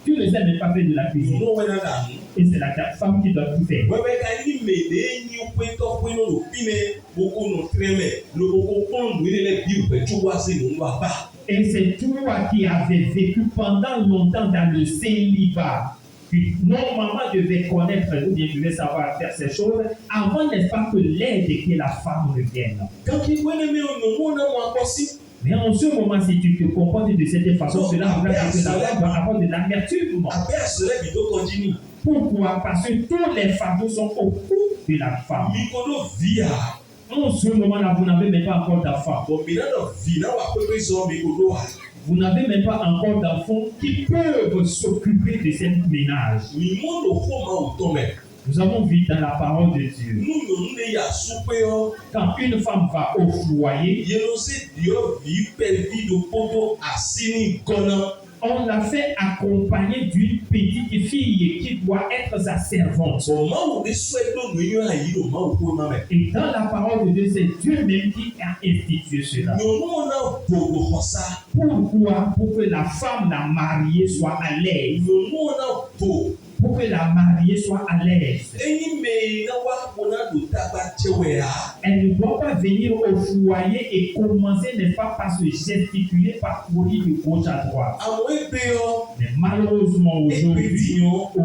Speaker 2: Tu ne sais même pas faire de la cuisine
Speaker 1: yòónù wẹ́n náà dà.
Speaker 2: et c'est la femme qui doit tout faire.
Speaker 1: wẹ́wẹ́ ká ní mèdè ní pétọ́ pé ló pínlẹ̀ gbogbo nù tẹ́lẹ̀ ló gbogbo pọ́ǹdù ilé bí òpè tó wá sí ìlú wa bá.
Speaker 2: Et c'est toi qui avais vécu pendant longtemps dans le célibat, qui normalement devait connaître ou bien devait savoir faire ces choses avant, n'est-ce pas, que l'aide que la femme ne vienne.
Speaker 1: quand il wẹ́n mi ò nù mú náà wọn kọ́ sí.
Speaker 2: Mais en ce moment, si tu te comportes de cette façon, cela voudra dire que la femme va avoir de l'amertume.
Speaker 1: àbẹ́ àṣẹlẹ̀ bí tó kọjú ní.
Speaker 2: Pourquoi? Parce que tous les fardeaux sont au cou de la femme.
Speaker 1: mi kò ló vi à.
Speaker 2: En ce moment-là, vous n'avez même pas encore d'enfant.
Speaker 1: bọ̀ mi náà lọ vi náà wà pépé sọ mi kò ló wà.
Speaker 2: Vous n'avez même pas encore d'enfants qui peuvent s'occuper de cette ménage.
Speaker 1: mi mú lò kó ma ò tọ́ mẹ́.
Speaker 2: Nous avons vu dans la parole de Dieu,
Speaker 1: nù yòónù lè yà súpé ọ́.
Speaker 2: quand une femme va au foyer,
Speaker 1: yẹnu sí diọ́ vi pẹ́ vi do kótó àsíní gọ́nà.
Speaker 2: on l'a fait accompagner d'une petite fille qui doit être sa servante.
Speaker 1: bọ̀ máa wò ní sọ ẹgbẹ́ ònú yín àyè ló máa wò kó má mẹ́.
Speaker 2: Et dans la parole de Dieu, c'est Dieu même qui a institué cela.
Speaker 1: yòónù náà bòrò ọ̀sá.
Speaker 2: Pourquoi? Pour que la femme, la mariée, soit à l'aise.
Speaker 1: yòónù náà bò.
Speaker 2: Pour que la mariée soit à l'aise.
Speaker 1: eyín mẹ́rin náà wá kó náà lò dàgbà jẹ́wẹ̀ á.
Speaker 2: Elle ne doit pas venir au foyer et commencer, n'est-ce pas, par se gesticuler, par courir de gauche à droite.
Speaker 1: àwọn ẹgbẹ́ ọ.
Speaker 2: Mais malheureusement,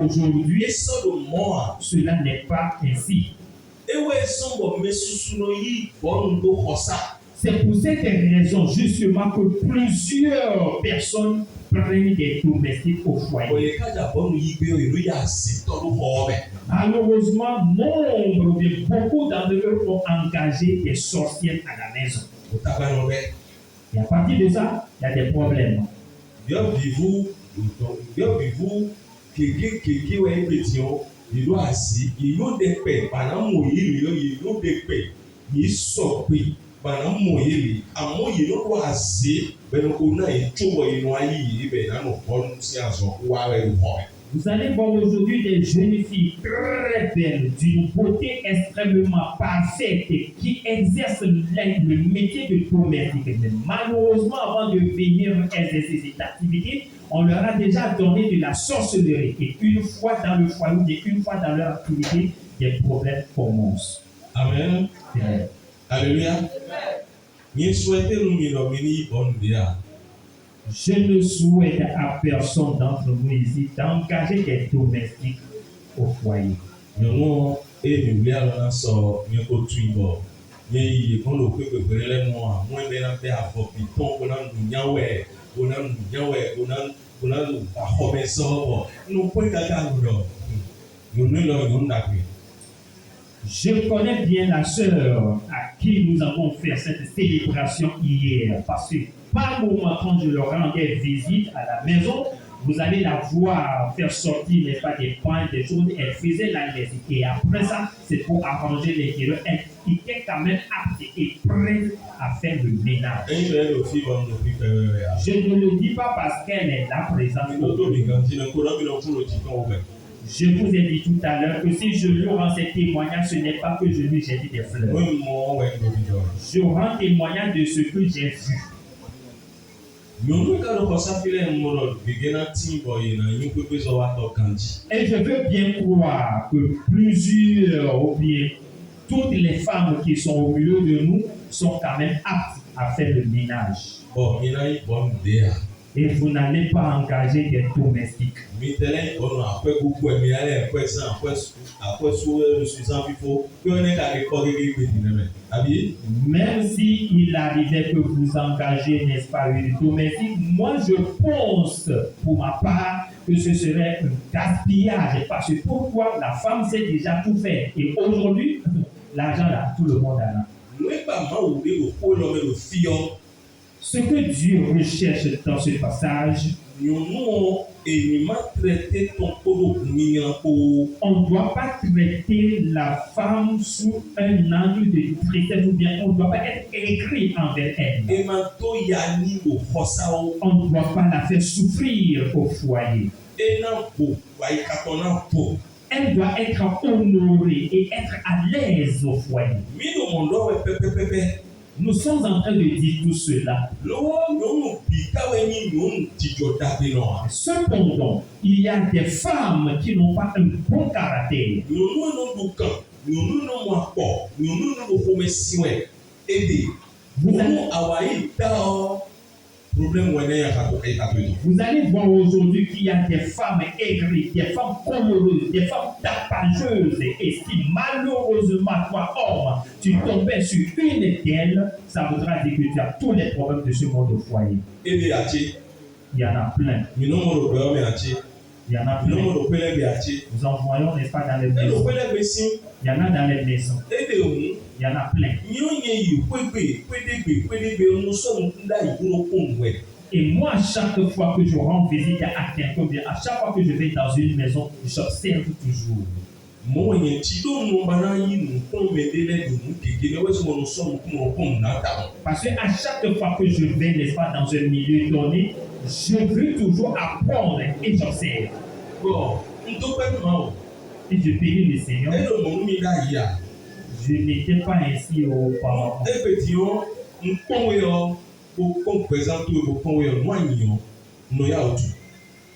Speaker 2: aujourd'hui,
Speaker 1: esọdọ mọ a.
Speaker 2: cela n'est pas ainsi.
Speaker 1: ewé sọmbọ mẹsusu ló yí bọ́ọ̀lù tó kọsá.
Speaker 2: C'est pour cette raison, justement, que plusieurs personnes prennent des domestiques au foyer.
Speaker 1: òye kájà bọ́ọ̀lù yí gbé ìlú yà sí tọ́lú họ ọbẹ̀.
Speaker 2: Malheureusement, nombre de beaucoup d'entre eux ont engagé des sorcières à la maison.
Speaker 1: kò tagbá lọ bẹ́ẹ̀.
Speaker 2: Et à partir de ça, il y a des problèmes.
Speaker 1: biọ́bìvú kéké wẹ̀ ẹgbẹ̀tì ọ ìlú àsì ìlú dẹpẹ̀ bànámù yìí lọ ìlú dẹpẹ̀ yìí sọ pé bànámù yìí àmọ́ ìlú wà àsì bẹ́ẹ̀ kó náà yìí túbọ̀ inú ayé yìí bẹ́ẹ̀ nánú bọ́ọ̀lù sí àzọ wà rẹ̀ họ.
Speaker 2: Vous allez voir aujourd'hui des jeunes filles très belles, d'une beauté extrêmement parfaite, qui exercent le métier de domestique. Mais malheureusement, avant de venir exercer cette activité, on leur a déjà donné de la sorcellerie. Et une fois dans le foyer, une fois dans leur activité, des problèmes commencent.
Speaker 1: Amen.
Speaker 2: Yeah.
Speaker 1: Alléluia. Ni souhaitez nous mini bonne dia.
Speaker 2: Je ne souhaite à personne d'entre nous ici d'engager des domestiques au foyer.
Speaker 1: Nyɔnu eye mi wuli alɔ na sɔ mi ko tu ibɔ nye yi kɔn lo kpekpe lɛ mɔa mɔe bɛ na bɛ avɔ bitɔn ko na nu nyawɛ ko na nu nyawɛ ko na lu axɔmɛ sɔbɔ nu kpe kaka lu dɔ nyɔnu lɔ nyɔnu dagbe.
Speaker 2: Je connais bien la sœur à qui nous avons fait cette célébration hier, parce que par moment, quand je leur rendais visite à la maison, vous allez la voir faire sortir, n'est-ce pas, des pains, des choses. Elle faisait la lessive. Et après ça, c'est pour arranger l'intérieur. Elle était quand même apte et prête à faire le ménage. Je ne le dis pas parce qu'elle est là présente. Je vous ai dit tout à l'heure que si je lui rends ces témoignages, ce n'est pas que je lui jette des fleurs. Je rends témoignage de ce que j'ai vu. Et je veux bien croire que plusieurs ou bien toutes les femmes qui sont au milieu de nous sont quand même aptes à faire le ménage. Et vous n'allez pas engager des domestiques. Même si il arrivait que vous engagez, n'est-ce pas, une domestique, moi je pense, pour ma part, que ce serait un gaspillage. Parce que pourquoi la femme sait déjà tout faire. Et aujourd'hui, l'argent là, tout le monde a là. Ce que Dieu recherche dans ce passage,
Speaker 1: nyɔnu enyima traiter ton kodo miyan ko.
Speaker 2: On ne doit pas traiter la femme sous un angle de tristesse ou bien on ne doit pas être aigri envers elle.
Speaker 1: Ema to yani o xɔsawo.
Speaker 2: On ne doit pas la faire souffrir au foyer.
Speaker 1: Ena bo waikatɔna bo.
Speaker 2: Elle doit être honorée et être à l'aise au foyer.
Speaker 1: Mi no mɔ dɔ wɛ pɛpɛpɛpɛ.
Speaker 2: Nous sommes en train de dire tout cela. Cependant, il y a des femmes qui n'ont pas un bon caractère. Vous allez voir aujourd'hui qu'il y a des femmes aigries, des femmes coloreuses, des femmes tapageuses. Et si malheureusement, toi, homme, tu tombais sur une d'elles, ça voudra dire que tu as tous les problèmes de ce monde au foyer. Il y en a plein. Il y en a plein. Nous en voyons, n'est-ce pas, dans les maisons. Il y en a dans les maisons. Il y en a plein. Et moi, chaque fois que je rends visite à quelqu'un, bien à chaque fois que je vais dans une maison, j'observe toujours. Parce que à chaque fois que je vais, n'est-ce pas, dans un milieu donné, je veux toujours apprendre et j'observe. Et je bénis le Seigneur. Je n'étais pas ainsi auparavant.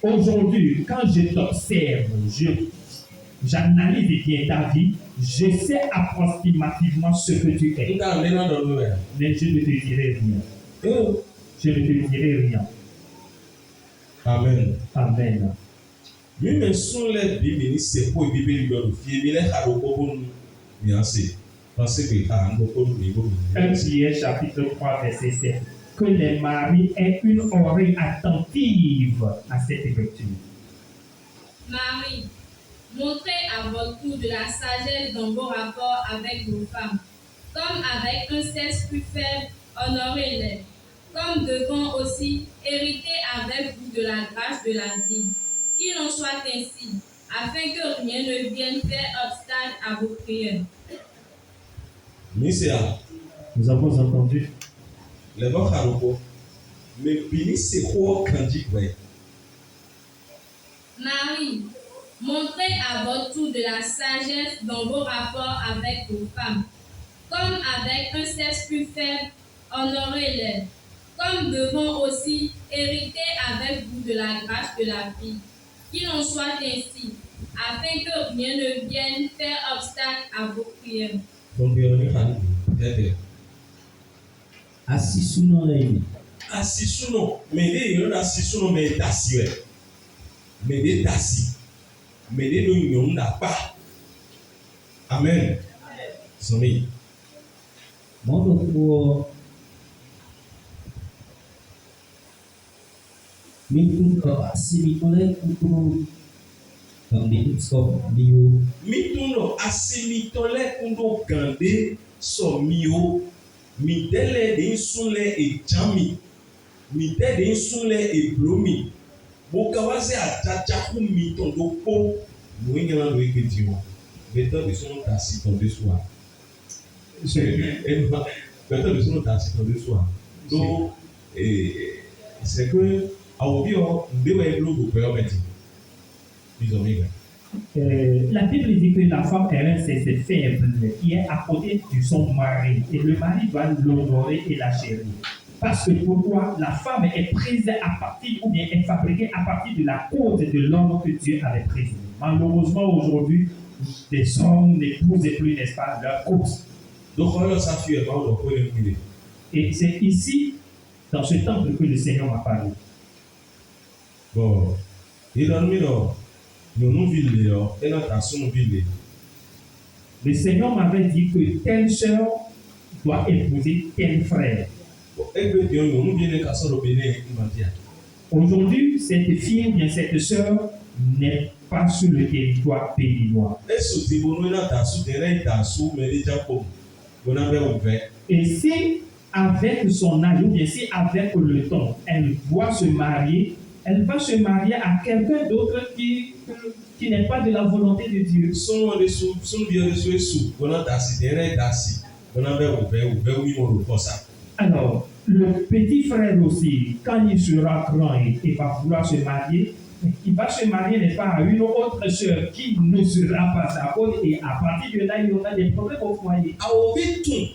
Speaker 2: Aujourd'hui, quand je t'observe, j'analyse bien ta vie, je sais approximativement ce que tu es. Mais je ne te dirai rien. Je ne te dirai rien.
Speaker 1: Amen.
Speaker 2: Amen. Pierre chapitre 3 verset 7. Que les maris aient une oreille attentive à cette lecture.
Speaker 3: Marie, montrez à votre tour de la sagesse dans vos rapports avec vos femmes. Comme avec un sexe plus faible, honorez-les. Comme devant aussi hériter avec vous de la grâce de la vie. Qu'il en soit ainsi, afin que rien ne vienne faire obstacle à vos prières.
Speaker 2: Nous avons entendu.
Speaker 3: Marie, montrez à votre tour de la sagesse dans vos rapports avec vos femmes. Comme avec un sexe plus faible, honorez-les. Comme devant aussi hériter avec vous de la grâce de la vie. Qu'il en soit ainsi, afin que rien ne vienne faire obstacle à vos prières.
Speaker 4: Asisuno lẹ́yìn.
Speaker 1: Asisuno, mede yoro asisuno me dasi we. Mede dasi. Mede no nyom na pa. Amen. Somi.
Speaker 4: Mọ́tò fún mi tún kọ asimi lẹ́yìn kúkúrú kàndé sọ mi o.
Speaker 1: Mi tún lọ asimitɔlɛ kundo gande sɔ mi o. Mi dɛlɛ de sunlɛ edzami. Mi dɛ de sunlɛ eblomi. Bokawase adzadzaku mi tɔn do kpo. Mo ń yàrá lóye kejì wọn. Bɛtɛ de sɔn ta si tɔn de so a. Bɛtɛ de sɔn ta si tɔn de so a. Donc c'est que awo bi yɔ nde bɛ eblo go pɛ yɔ bɛ ti. Bisɔn mi gbɛ.
Speaker 2: La Bible dit que la femme est un sexe faible qui est à côté de son mari et le mari doit l'honorer et la chérir. Parce que pourquoi la femme est prise à partir ou bien est fabriquée à partir de la côte de l'homme que Dieu avait prise. Malheureusement aujourd'hui, les hommes n'épousent plus, n'est-ce pas, leur côte. Et c'est ici, dans ce temple, que le Seigneur m'a parlé.
Speaker 1: Bon,
Speaker 2: le Seigneur m'avait dit que telle sœur doit épouser tel frère. Aujourd'hui, cette fille, bien cette sœur, n'est pas sur le territoire béninois. Et si avec son âge, ou bien si avec le temps, elle doit se marier, elle va se marier à quelqu'un d'autre qui n'est pas de la volonté de Dieu.
Speaker 1: Son de sous, son bien de sous, on a dassi, derrière dassi, on a ouvert, oui, on le ça.
Speaker 2: Alors, le petit frère aussi, quand il sera grand et va vouloir se marier, il va se marier, n'est-ce pas, à une autre sœur qui ne sera pas sa faute, et à partir de là, il y aura des problèmes au foyer.
Speaker 1: A ouvi tout,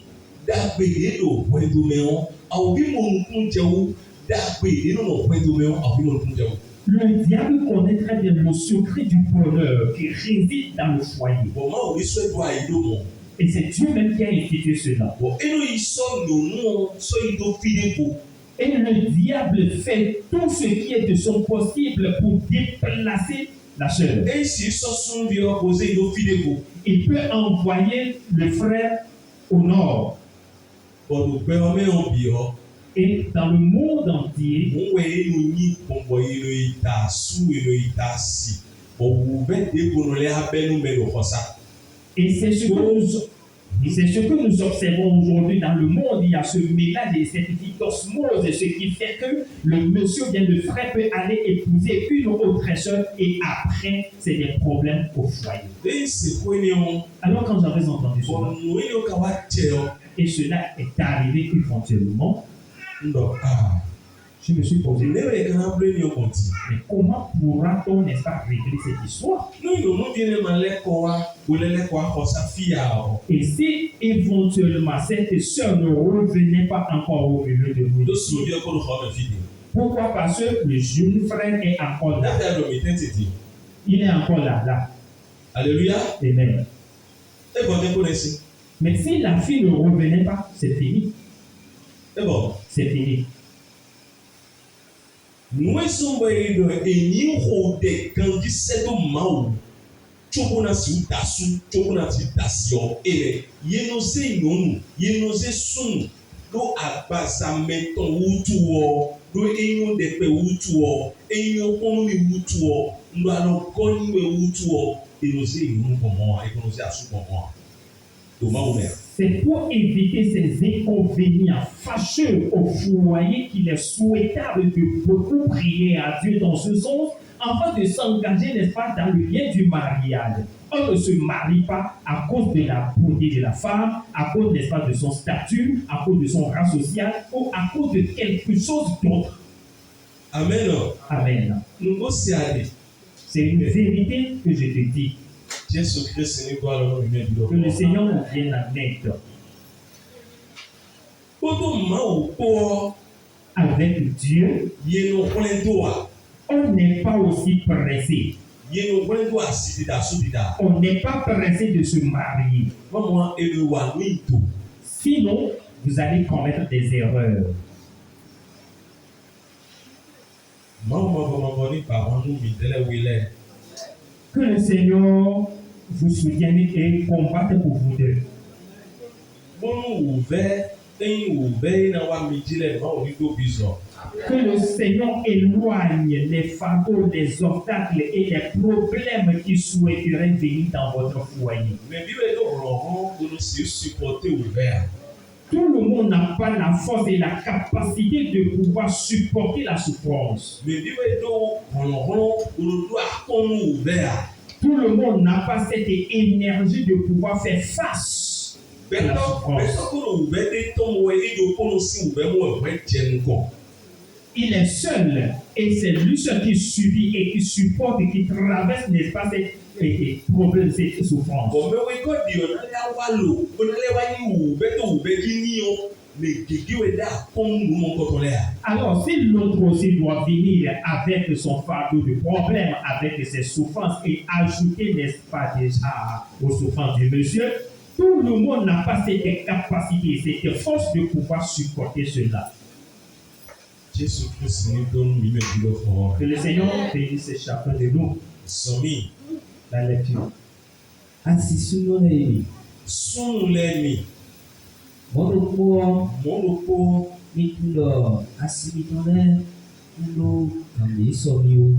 Speaker 1: d'abord, do, ouais, do, méon, a ouvi mon punjaou, d'abord, non, ouais, do, méon, a ouvi mon punjaou.
Speaker 2: Le diable connaît très bien le secret du bonheur qui réside dans le foyer.
Speaker 1: Bon, moi, on est soit doigt et do, mon.
Speaker 2: Et c'est Dieu même qui a institué cela.
Speaker 1: Bon, et nous, ils sont, nous, soit ils do filer pour.
Speaker 2: Et le diable fait tout ce qui est de son possible pour déplacer la sœur.
Speaker 1: Et si son vieux opposé, il do filer pour.
Speaker 2: Il peut envoyer le frère au nord.
Speaker 1: Bon, nous permet bio.
Speaker 2: Et dans le monde entier,
Speaker 1: Mon way, nous n'y convoyer le ita sous et le ita si. Bon, vous pouvez dire qu'on les appelle nous, mais le ça.
Speaker 2: et c'est ce que nous observons aujourd'hui dans le monde. Il y a ce mélange et cette osmose, ce qui fait que le monsieur bien de frère peut aller épouser une autre sœur et après, c'est des problèmes au foyer.
Speaker 1: Et c'est quoi, nous?
Speaker 2: Alors quand j'avais entendu
Speaker 1: Bon,
Speaker 2: cela,
Speaker 1: nous, il y a quoi, tiens?
Speaker 2: et cela est arrivé éventuellement,
Speaker 1: Non, ah.
Speaker 2: je me suis posé,
Speaker 1: Mais
Speaker 2: comment pourra-t-on, n'est-ce pas, régler cette histoire? Et si éventuellement cette sœur ne revenait pas encore au milieu de nous, pourquoi? Parce que le jeune frère est encore là. Il est encore là.
Speaker 1: Alléluia.
Speaker 2: Amen. Mais si la fille ne revenait pas, c'est fini. C'est fini.
Speaker 1: Nous sommes et nous des candidats de Mao. Chokona si dasu, chokona si dasio. Et yenose non, yenose sun. Do abasa meton wutuo, do enyo depe wutuo, enyo komi wutuo, ndo alo koni we wutuo. Yenose non comment, yenose asu comment.
Speaker 2: C'est pour éviter ces inconvénients fâcheux au foyer qu'il est souhaitable de beaucoup prier à Dieu dans ce sens, afin de s'engager, n'est-ce pas, dans le lien du mariage. On ne se marie pas à cause de la beauté de la femme, à cause, n'est-ce pas, de son statut, à cause de son rang social, ou à cause de quelque chose d'autre.
Speaker 1: Amen.
Speaker 2: Amen. C'est une vérité que je te dis. Que le Seigneur nous vienne en aide. Avec Dieu, on n'est pas aussi pressé. On n'est pas pressé de se marier. Sinon, vous allez commettre des erreurs. Que le Seigneur vous soutienne et combatte pour vous deux. Que le Seigneur éloigne les fardeaux, les obstacles et les problèmes qui souhaiteraient venir dans votre foyer. Tout le monde n'a pas la force et la capacité de pouvoir supporter la souffrance. Tout le monde n'a pas cette énergie de pouvoir faire face à la souffrance. Il est seul et c'est lui seul qui subit et qui supporte et qui traverse, n'est-ce pas, ces problèmes, ces souffrances. Alors, si l'autre aussi doit venir avec son fardeau de problème, avec ses souffrances et ajouter, n'est-ce pas, déjà aux souffrances du monsieur, tout le monde n'a pas cette capacité, cette force de pouvoir supporter cela. Que le Seigneur bénisse chacun de nous. La lecture.
Speaker 4: Mitulo asimitone ulo kami somio.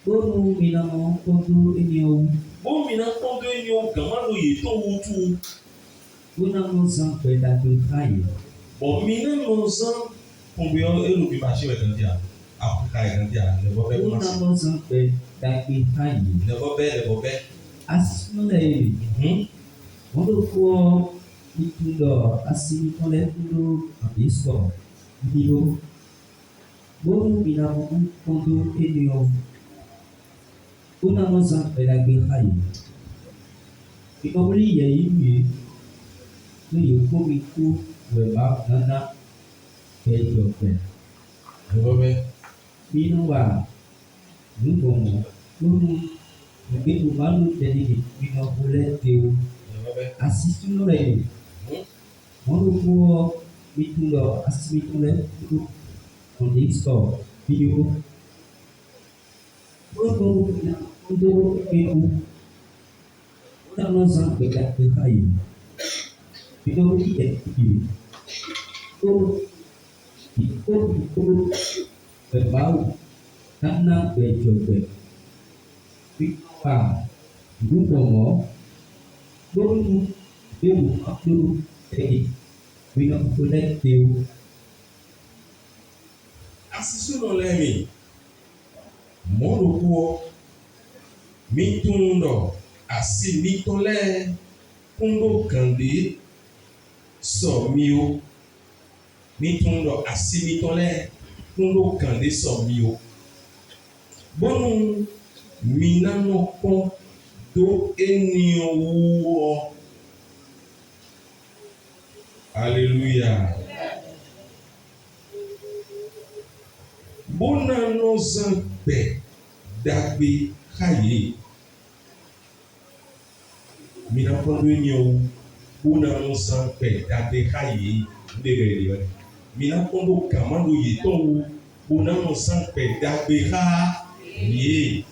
Speaker 4: Bono minamo kondo enyo. Bonamo zampeda de kai.
Speaker 1: Bon, mina nous en combien et nous marché avec un dia. Après un dia, ne va pas
Speaker 4: Una
Speaker 1: commencer.
Speaker 4: moza pe daki hayi.
Speaker 1: Ne va pas.
Speaker 4: Asismole mondo ko itundo asimi kole tundo abisko. Dibo bono bina mo kondo enyo. Una moza pe daki hayi. Ikabuli ya yimi ni yokomi ku weba nana ke yope.
Speaker 1: Ne va pas.
Speaker 4: Bino wa nubomo nunu begitu malu jadi bino boleh teu
Speaker 1: Ne va pas.
Speaker 4: asisino lagi mono ko bitulo asisito le tu kondisko video mono untuk itu kita nozang dekat kai video kita itu itu berbau karena bejoget Pipang, Gubomo, Bonu, Bill, Abdul, Teddy, we don't collect you.
Speaker 1: Assistant on l'ami. Mon pour mitundo asi mitole kundo kandi somio mitundo asi mitole kundo kandi somio bonu minano kon do enio. Alléluia. Bonano zampe dagbe kaye. Mina kon do enio. Bonano zampe dagbe kaye. Ndege mina kon do kamando yeton. Bonano zampe dagbe kaye.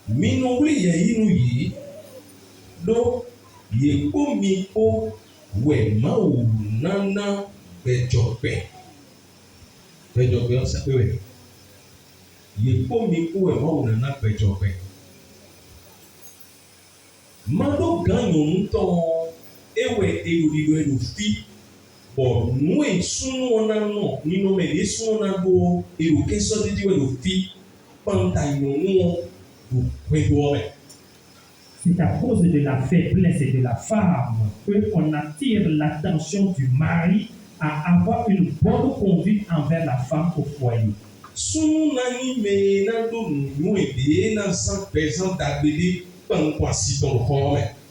Speaker 1: Mino wuli ye inu yi do ye ko mi ko we ma o nana bejope on s'appelle ye ko mi ko we ma o nana bejope mando ganyo nto ewe erudido edu fi bo nu e sunu ona no nino me le sunu ona do eru keso didi we do fi panta ino
Speaker 2: C'est à cause de la faiblesse de la femme qu'on attire l'attention du mari à avoir une bonne conduite envers la femme au foyer.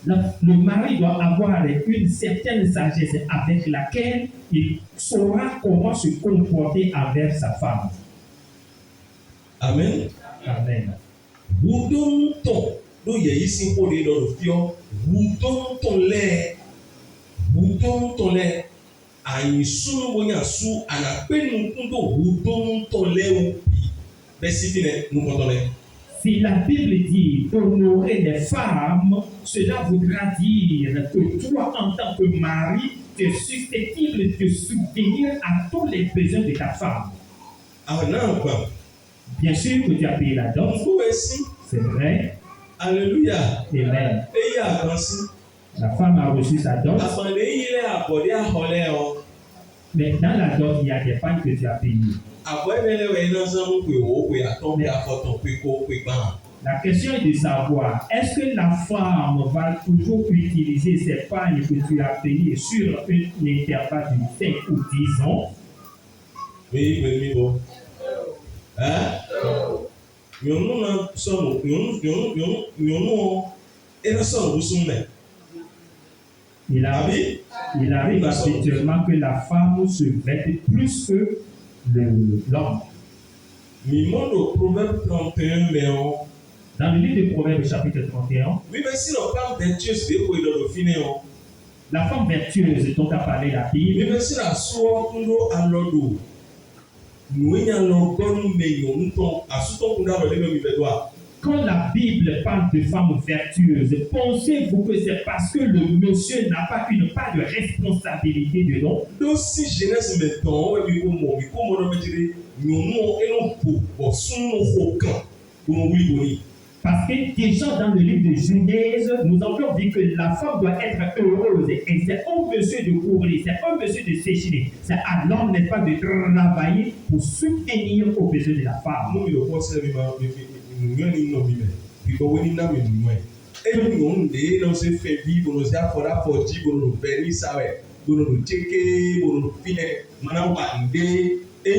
Speaker 2: Le mari doit avoir une certaine sagesse avec laquelle il saura comment se comporter envers sa femme.
Speaker 1: Amen.
Speaker 2: Amen.
Speaker 1: Wudonton do yeyi simple de do fio wudonton le ayisunu bonya su anapenu kundo wudonton le obi besifine nukontole.
Speaker 2: Si la Bible dit honorer les femmes, cela voudra dire que toi, en tant que mari, tu es susceptible de subvenir à tous les besoins de ta femme. Bien sûr que tu as payé la dot. C'est vrai.
Speaker 1: Alléluia.
Speaker 2: Amen. La femme a reçu sa dot. Mais dans la dot, il y a des femmes que tu as payées. La question est de savoir, est-ce que la femme va toujours utiliser ces pagnes que tu as payées sur un intervalle de 5 ou 10 ans?
Speaker 1: Oui. Hein?
Speaker 2: Il arrive habituellement que la femme se vête plus que l'homme. Dans le livre de Proverbes chapitre 31, la femme vertueuse dont a parlé la Bible, quand la Bible parle de femmes vertueuses, pensez-vous que c'est parce que le monsieur n'a pas une part de responsabilité dedans? Parce que déjà dans le livre de Genèse, nous avions dit que la femme doit être heureuse. Et c'est un monsieur de courir, c'est un monsieur de sécher. C'est à l'homme, n'est-ce pas, de travailler pour subvenir aux besoins de la femme.
Speaker 1: Nous, le conseil, et nous, on s'est fait vivre, on s'est affolé pour dire, on nous bénit, ça va, on nous checker, on nous finit, maintenant, on
Speaker 2: si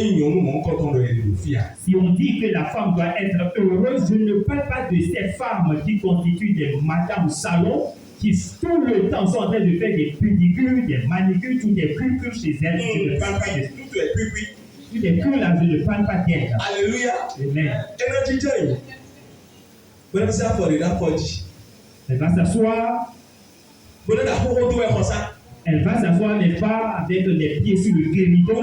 Speaker 2: on dit que la femme doit être heureuse, je ne parle pas de ces femmes qui constituent des madames salon, qui tout le temps sont en train de faire des pédicures, des manicures, ou des cultures chez elles. Je ne parle pas de toutes les cures là, je ne parle pas d'elles.
Speaker 1: Alléluia.
Speaker 2: Amen. Elle va s'asseoir. Elle va s'asseoir, n'est-ce pas, avec les pieds sur le guéridon.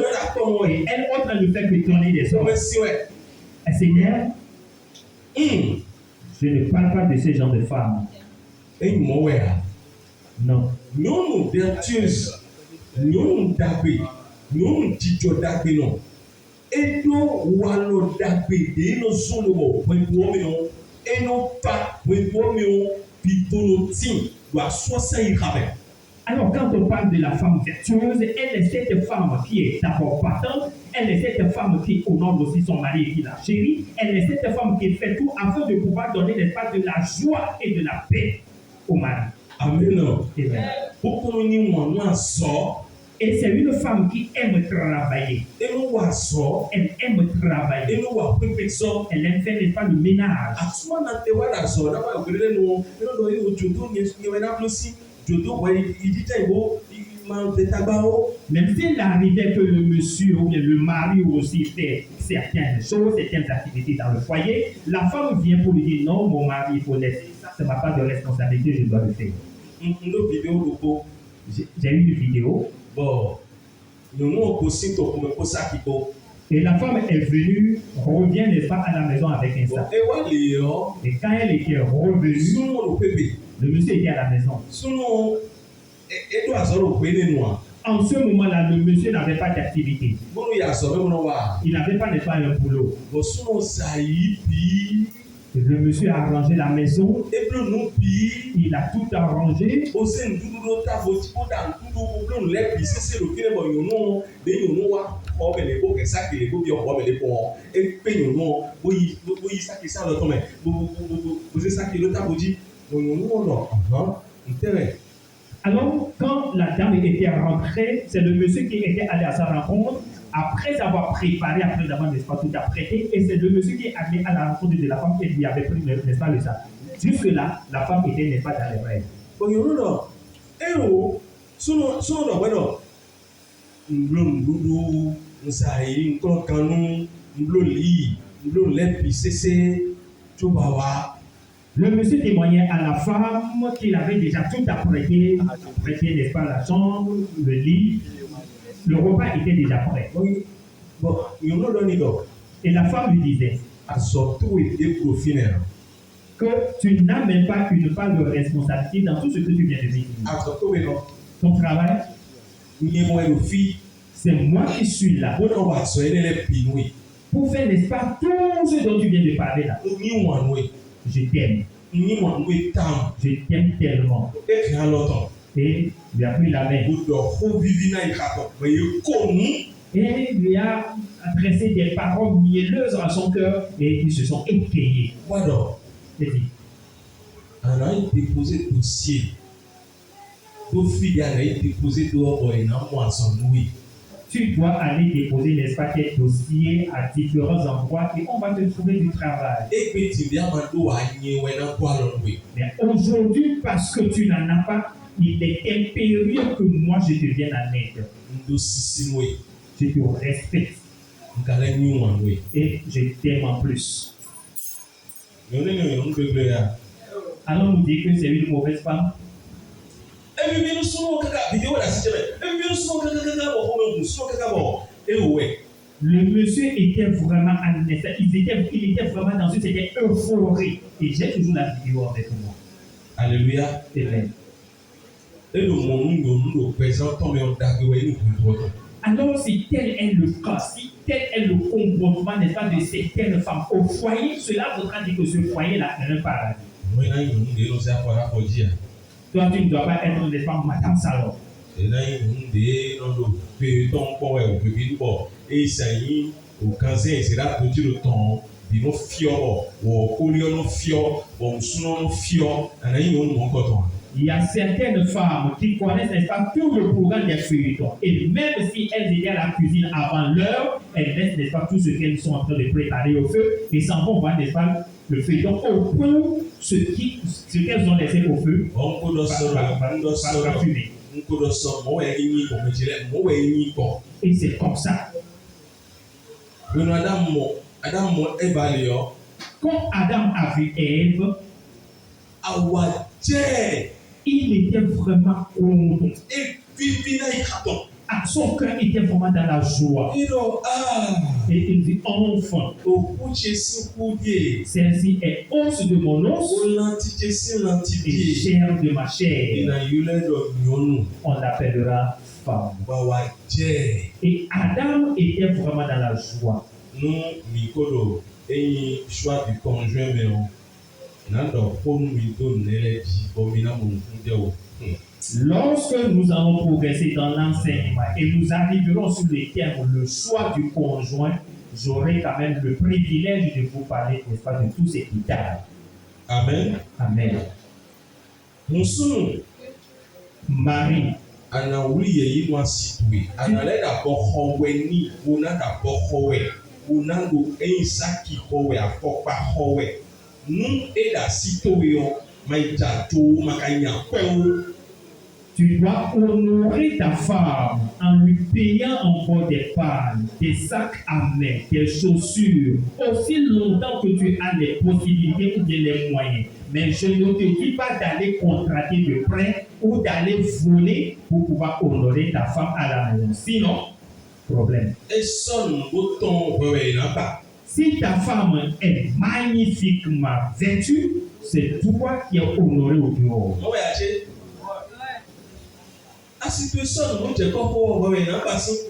Speaker 2: Et elle autre ne fait que tourner des sorts. Elle s'énerve. Je ne parle pas de ce genre de femmes. Non.
Speaker 1: Nous vertueuses, nous dabé, nous tito dabé non. Et nous walo dabé de nos zones pour nous et non pas pour nous pitolotin doit soit irabe.
Speaker 2: Alors, quand on parle de la femme vertueuse, elle est cette femme qui est d'abord patente, elle est cette femme qui honore aussi son mari et qui la chérit, elle est cette femme qui fait tout afin de pouvoir donner l'espace de la joie et de la paix au mari.
Speaker 1: Amen.
Speaker 2: Et c'est une femme qui aime travailler. Elle aime travailler. Elle aime faire n'est pas le ménage. Même s'il arrivait que le monsieur ou bien le mari aussi fait certaines choses, certaines activités dans le foyer, la femme vient pour lui dire non, mon mari, il faut laisser ça, c'est ma part de responsabilité, je dois le faire. J'ai eu une vidéo.
Speaker 1: Bon,
Speaker 2: et la femme est venue, revient, n'est-ce pas, à la maison avec un sac. Et quand elle était revenue, le monsieur était à la maison. En ce moment-là, le monsieur n'avait pas d'activité. Il n'avait pas, n'est-ce pas, un boulot. Le monsieur a arrangé la maison. Il a tout arrangé. Alors, quand la dame était rentrée, c'est le monsieur qui était allé à sa rencontre. Après avoir préparé, après avoir, n'est-ce pas, tout apprêté, et c'est le monsieur qui est allé à la rencontre de la femme qui lui avait pris, n'est-ce pas, le sac. Jusque-là, la femme était, n'est pas, dans les rêves. Le monsieur témoignait à la femme qu'il avait déjà tout apprêté, n'est-ce pas, la chambre, le lit. Le repas était déjà prêt. Et la femme lui disait que tu n'as même pas une part de responsabilité dans tout ce que tu viens de vivre. Ton travail, c'est moi qui suis là pour faire, n'est-ce pas, tout ce dont tu viens de parler là. Je t'aime. Je t'aime tellement. Et lui a pris la main. Et lui a adressé des paroles mielleuses à son cœur et ils se sont étayés. Et dit, tu dois aller déposer, n'est-ce pas, tes dossiers à différents endroits et on va te trouver du travail. Mais aujourd'hui, parce que tu n'en as pas, il est impérieux que moi je te vienne en aide. Je te respecte. Et je t'aime en plus. Alors nous dit que c'est une mauvaise femme. Le monsieur était vraiment il était vraiment dans une certaine euphorie. Et j'ai toujours la vidéo avec moi.
Speaker 1: Alléluia.
Speaker 2: Amen. Alors, si tel est le cas, si tel est le comportement, n'est-ce pas, de certaines femmes au foyer, cela voudra dire que ce foyer-là est un paradis.
Speaker 1: Moi, là, il y a des gens qui dire.
Speaker 2: Toi, tu ne dois pas être, n'est-ce pas, madame salon.
Speaker 1: Et là, il y a des gens qui ont et ça y est, au cancer, c'est là que tu le temps. Ils ont fior, ou collion fior, ou sonon fior, et là, ils ont mon coton.
Speaker 2: Il y a certaines femmes qui connaissent, n'est-ce pas, tout le programme des feuilletons. Et même si elles étaient à la cuisine avant l'heure, elles laissent, n'est-ce pas, tout ce qu'elles sont en train de préparer au feu et s'en vont voir, n'est-ce pas, le feuilleton au point ce qu'elles ont laissé au feu.
Speaker 1: On peut le
Speaker 2: Et c'est comme ça. Quand Adam a vu Ève, il était vraiment content. Son cœur était vraiment dans la joie. Et il dit, enfant, celle-ci est os de mon os et chair de ma chair. On l'appellera femme. Et Adam était vraiment dans la joie.
Speaker 1: Choix du conjoint, mais
Speaker 2: lorsque nous allons progresser dans l'enseignement et nous arriverons sur le terme le choix du conjoint, j'aurai quand même le privilège de vous parler, n'est-ce pas, de tous ces détails.
Speaker 1: Amen.
Speaker 2: Amen. Marie. Tu dois honorer ta femme en lui payant encore des pannes, des sacs à main, des chaussures, aussi longtemps que tu as les possibilités ou bien les moyens. Mais je ne te dis pas d'aller contracter de prêt ou d'aller voler pour pouvoir honorer ta femme à la maison. Sinon, problème. Si ta femme est magnifiquement vêtue, c'est toi qui es honoré au dehors.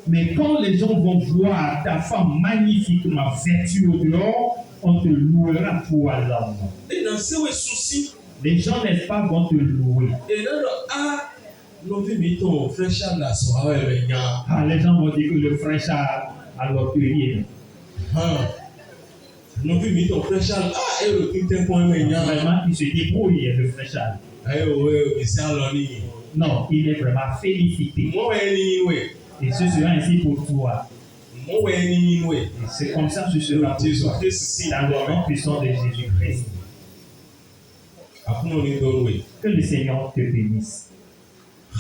Speaker 2: Mais quand les gens vont voir ta femme magnifiquement vêtue au dehors, on te louera pour l'homme. Les gens, n'est-ce pas, vont te louer. Les gens vont dire que le frère Charles a l'orgueil. Vraiment, il se débrouille, le frère Charles. Non, il est vraiment félicité. Et ce sera ainsi pour toi. Et c'est comme ça que ce sera pour toi. Dans le nom puissant de Jésus-Christ. Que le Seigneur te bénisse. On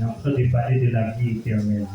Speaker 2: est en train de parler de la vie éternelle.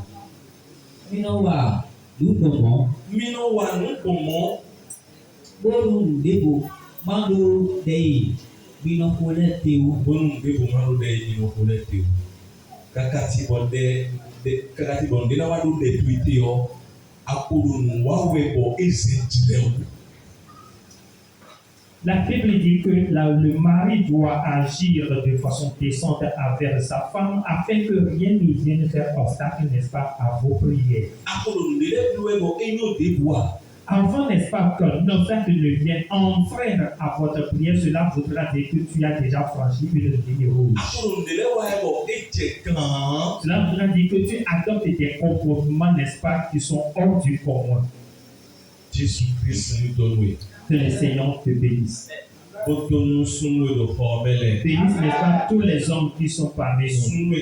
Speaker 2: La Bible dit que le mari doit agir de façon décente envers sa femme afin que rien ne vienne faire obstacle, n'est-ce pas, à vos prières. Avant, n'est-ce pas, qu'un obstacle ne vienne enfreindre à votre prière, cela voudra dire que tu as déjà franchi une ligne rouge. Cela voudra dire que tu adoptes des comportements, n'est-ce pas, qui sont hors du commun. Que le Seigneur te bénisse. Bénisse, n'est-ce pas, tous les hommes qui sont parmi nous.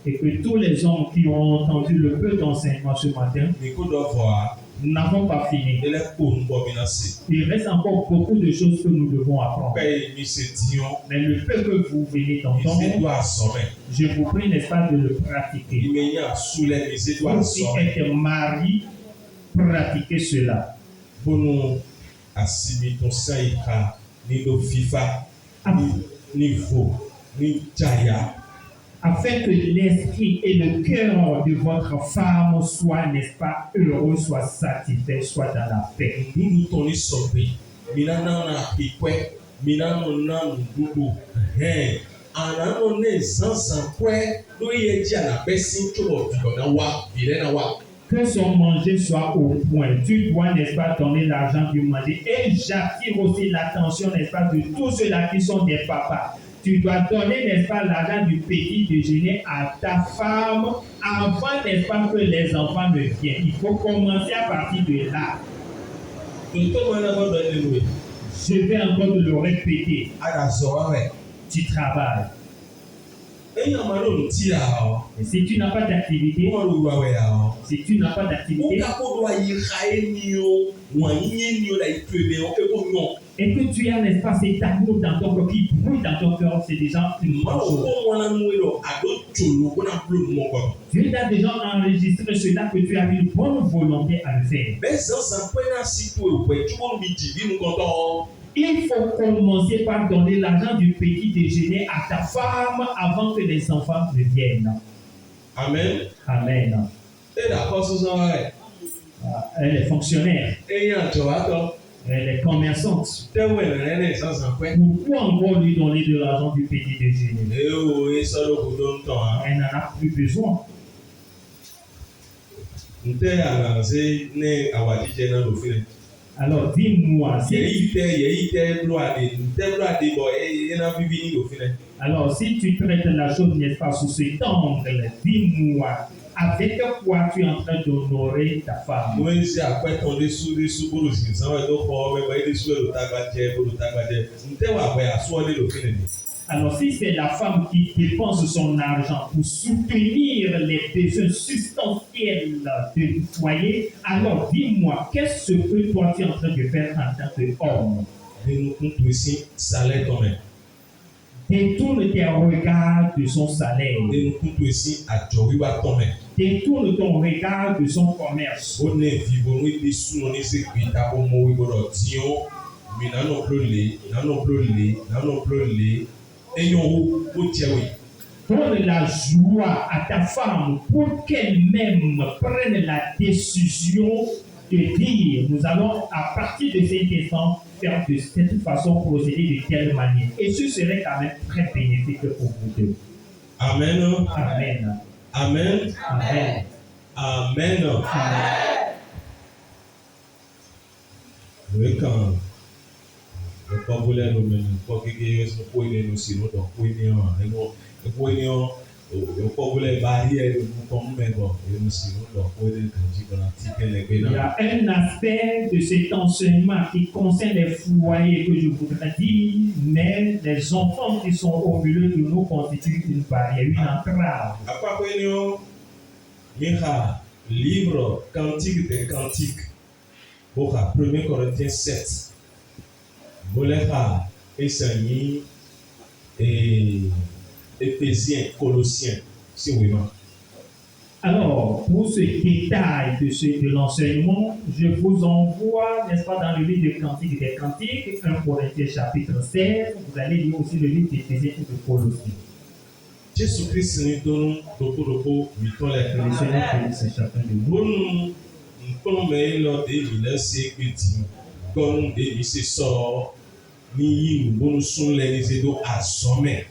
Speaker 2: Et que tous les hommes qui ont entendu le peu d'enseignement ce matin, nous n'avons pas fini. Il reste encore beaucoup de choses que nous devons apprendre. Mais le peu que vous venez d'entendre, je vous prie, n'est-ce pas, de le pratiquer. Vous qui êtes mariés, pratiquez cela. afin que l'esprit et le cœur de votre femme soient, n'est-ce pas, heureux, soient satisfaits, soient dans la paix.
Speaker 1: Nunu tɔni sɔgbe, mina nana ikpɛ, mina nuna nuɖuɖu, ananɔ ne zanzan kɔɛ, ɖo ye dzi anabɛ si tso ɔdɔ na wa, bi ɖe na wa.
Speaker 2: Que son manger soit au point. Tu dois, n'est-ce pas, donner l'argent du manger. Et j'attire aussi l'attention, n'est-ce pas, de tous ceux-là qui sont des papas. Tu dois donner, n'est-ce pas, l'argent du petit déjeuner à ta femme avant, n'est-ce pas, que les enfants ne viennent. Il faut commencer à partir de là. Je vais encore te le répéter. Tu travailles. Et si tu n'as pas d'activité, si tu n'as pas d'activité, et que tu as, n'est-ce pas, cet amour dans ton cœur qui brûle dans ton cœur, c'est déjà une bonne chose. Dieu t'a déjà enregistré cela que tu as une bonne volonté à le faire. Il faut commencer par donner l'argent du petit déjeuner à ta femme avant que les enfants ne viennent.
Speaker 1: Amen.
Speaker 2: Amen. Elle est fonctionnaire. Elle est commerçante. Pourquoi encore lui donner de l'argent du petit déjeuner? Elle n'en a plus besoin. Alors dis-moi, alors si tu traites la chose, n'est-ce pas, sous cet angle, dis-moi, avec quoi tu es en train d'honorer ta femme? Alors si c'est la femme qui dépense son argent pour soutenir les besoins substantiels du foyer, alors dis-moi, qu'est-ce que toi tu es en train de faire en tant qu'homme? Détourne tes regards de son salaire. Détourne ton regard de son commerce. Donne la joie à ta femme pour qu'elle-même prenne la décision de dire, nous allons à partir de cet instant faire de cette façon, procéder de telle manière. Et ce serait quand même très bénéfique pour vous deux.
Speaker 1: Amen.
Speaker 2: Amen.
Speaker 1: Amen.
Speaker 2: Amen.
Speaker 1: Amen. Oui, quand le pavolaire nous mène, pour que nous puissions nous si nous donc
Speaker 2: il y a un aspect de cet enseignement qui concerne les foyers que je voudrais dire, mais les enfants qui sont au milieu de nous constituent une barrière, une entrave.
Speaker 1: Livre Cantique des Cantiques, 1 Corinthiens 7. Boléha, Essaïe et Éphésiens, Colossiens, c'est oui.
Speaker 2: Alors, pour ce détail de l'enseignement, je vous envoie, n'est-ce pas, dans le livre de Cantique des Cantiques, 1 Corinthiens chapitre 16, vous allez lire aussi le livre d'Éphésiens et de Colossiens.
Speaker 1: Jésus-Christ nous donne beaucoup de temps les
Speaker 2: Seigneur bénisse chacun de nous.
Speaker 1: Comme il a dit, il a dit, comme il se sort, ni nous sommes les aider à sommet.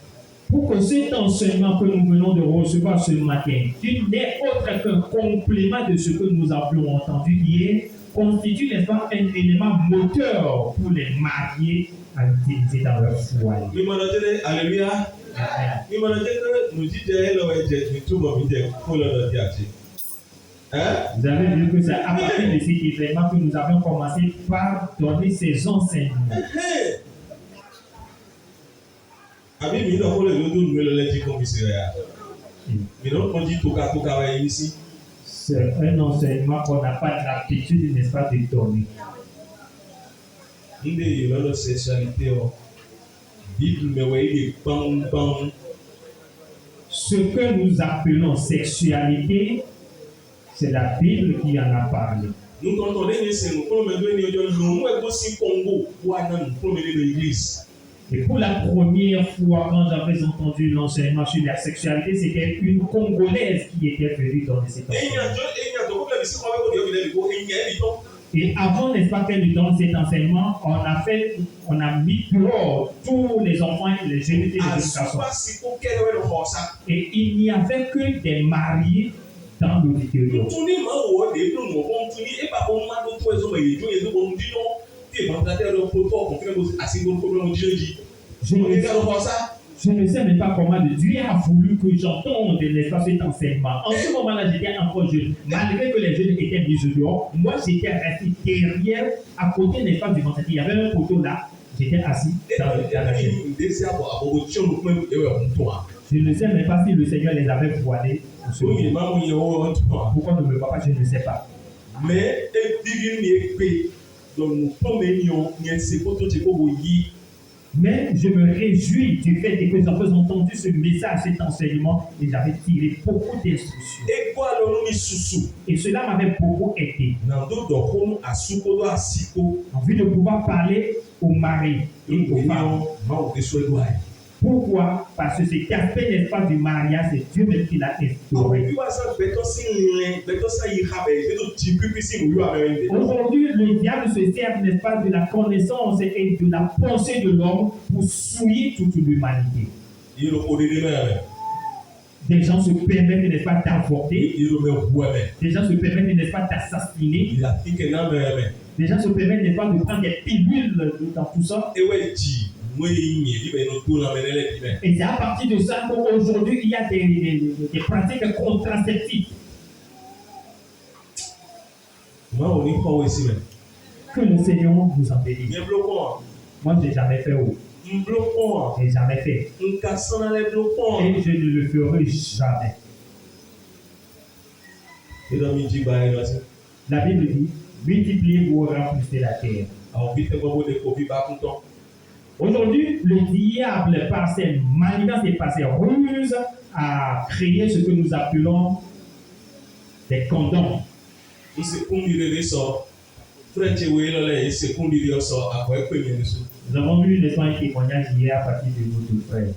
Speaker 2: Pour que cet enseignement que nous venons de recevoir ce matin, qui n'est autre qu'un complément de ce que nous avions entendu hier, constitue, n'est-ce pas, un élément moteur pour les mariés à utiliser dans leur foyer.
Speaker 1: Alléluia.
Speaker 2: Vous avez vu que c'est à partir de cet événement que nous avions commencé par donner ces enseignements. C'est un enseignement qu'on n'a pas l'habitude, n'est-ce pas, de donner. Ce que nous appelons sexualité, c'est la Bible qui en a parlé.
Speaker 1: Nous entendons
Speaker 2: Et pour la première fois, quand j'avais entendu l'enseignement sur la sexualité, c'était une Congolaise qui était venue donner cet enseignement. Et avant, n'est-ce pas, qu'elle nous donne cet enseignement, on a mis dehors tous les enfants et les jeunes et les garçons. Et il n'y avait que des mariés dans l'auditorium. Je ne sais même pas comment Dieu a voulu que j'entende, n'est-ce pas, cet enseignement. En ce moment-là, j'étais encore jeune. Malgré que les jeunes étaient mis dehors, moi j'étais resté derrière, à côté, n'est-ce pas, du ventre. Il y avait un poteau là, j'étais assis dans la chaise. Je ne sais même pas si le Seigneur les avait voilés. Pourquoi ne me voit pas, je ne sais pas. Mais je me réjouis du fait que j'avais entendu ce message, cet enseignement, et j'avais tiré beaucoup d'instructions. Et cela m'avait beaucoup aidé. En vue de pouvoir parler aux maris et aux femmes. Pourquoi? Parce que cet aspect, n'est-ce pas, du mariage, c'est Dieu même qui l'a instauré. Aujourd'hui, le diable se sert, n'est-ce pas, de la connaissance et de la pensée de l'homme pour souiller toute l'humanité. Des gens se permettent, n'est-ce pas, d'avorter. Des gens se permettent, n'est-ce pas, d'assassiner. Des gens se permettent, n'est-ce pas, de prendre des pilules dans tout ça. Et c'est à partir de ça qu'aujourd'hui, il y a des pratiques contraceptives. Que le Seigneur vous en bénisse. Moi, je n'ai jamais fait haut. Je n'ai jamais fait. Et je ne le ferai jamais. La Bible dit, multipliez vous remplissez la terre. Aujourd'hui, le diable, par ses manigances et par ses ruses, a créé ce que nous appelons des condoms. Nous avons vu les soins témoignages hier à partir de notre frère.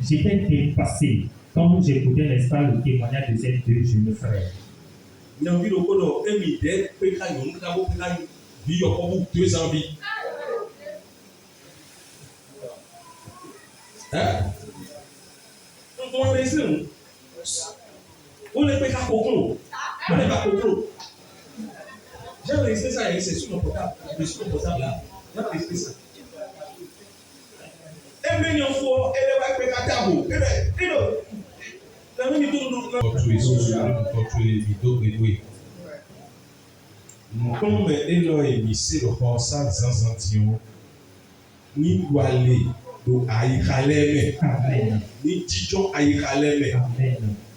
Speaker 2: J'étais dépassé quand j'écoutais, n'est-ce pas, le témoignage de ces deux jeunes frères. J'ai enregistré ça, c'est sur mon portable. Sur mon portable là. J'ai enregistré ça. Comme Elo émissé le Horsa Zanzantion, ni Doualé, do Aïkhaleme, ni Tijon Aïkhaleme,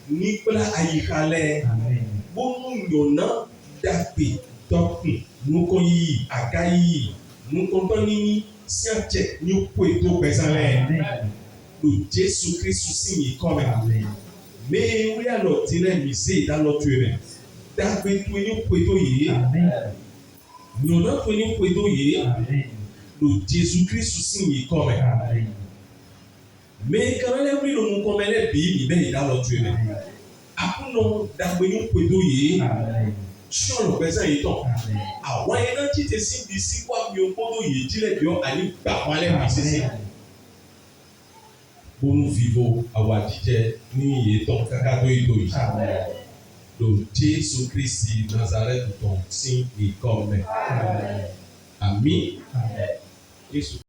Speaker 2: ni Pla Aïkhaleme, bon Yona, Dapi, Topi, nous Koyi, Akayi, nous compagnie, Siache, nous Pueto Bezalé, le Jésus-Christ signe comme mais oui, alors, tu l'as mis dans notre tueur. Dapi, tu es Pueto Yé, nous n'avons pas Pueto Yé, le Jésus-Christ signe comme mais quand on a pris le nom comme elle est bien, il est dans notre tueur. Après, nous d'abord Pueto Yé. Sur le présent et temps. Ah ouais, non, tu te signes d'ici quoi, mieux pour nous, il dit les deux, allez, par malais, c'est pour nous vivons à Wadidje, ni et ton cacato et toi. Donc, Jésus Christ, Nazareth, ton signe et comme. Amen. Jésus.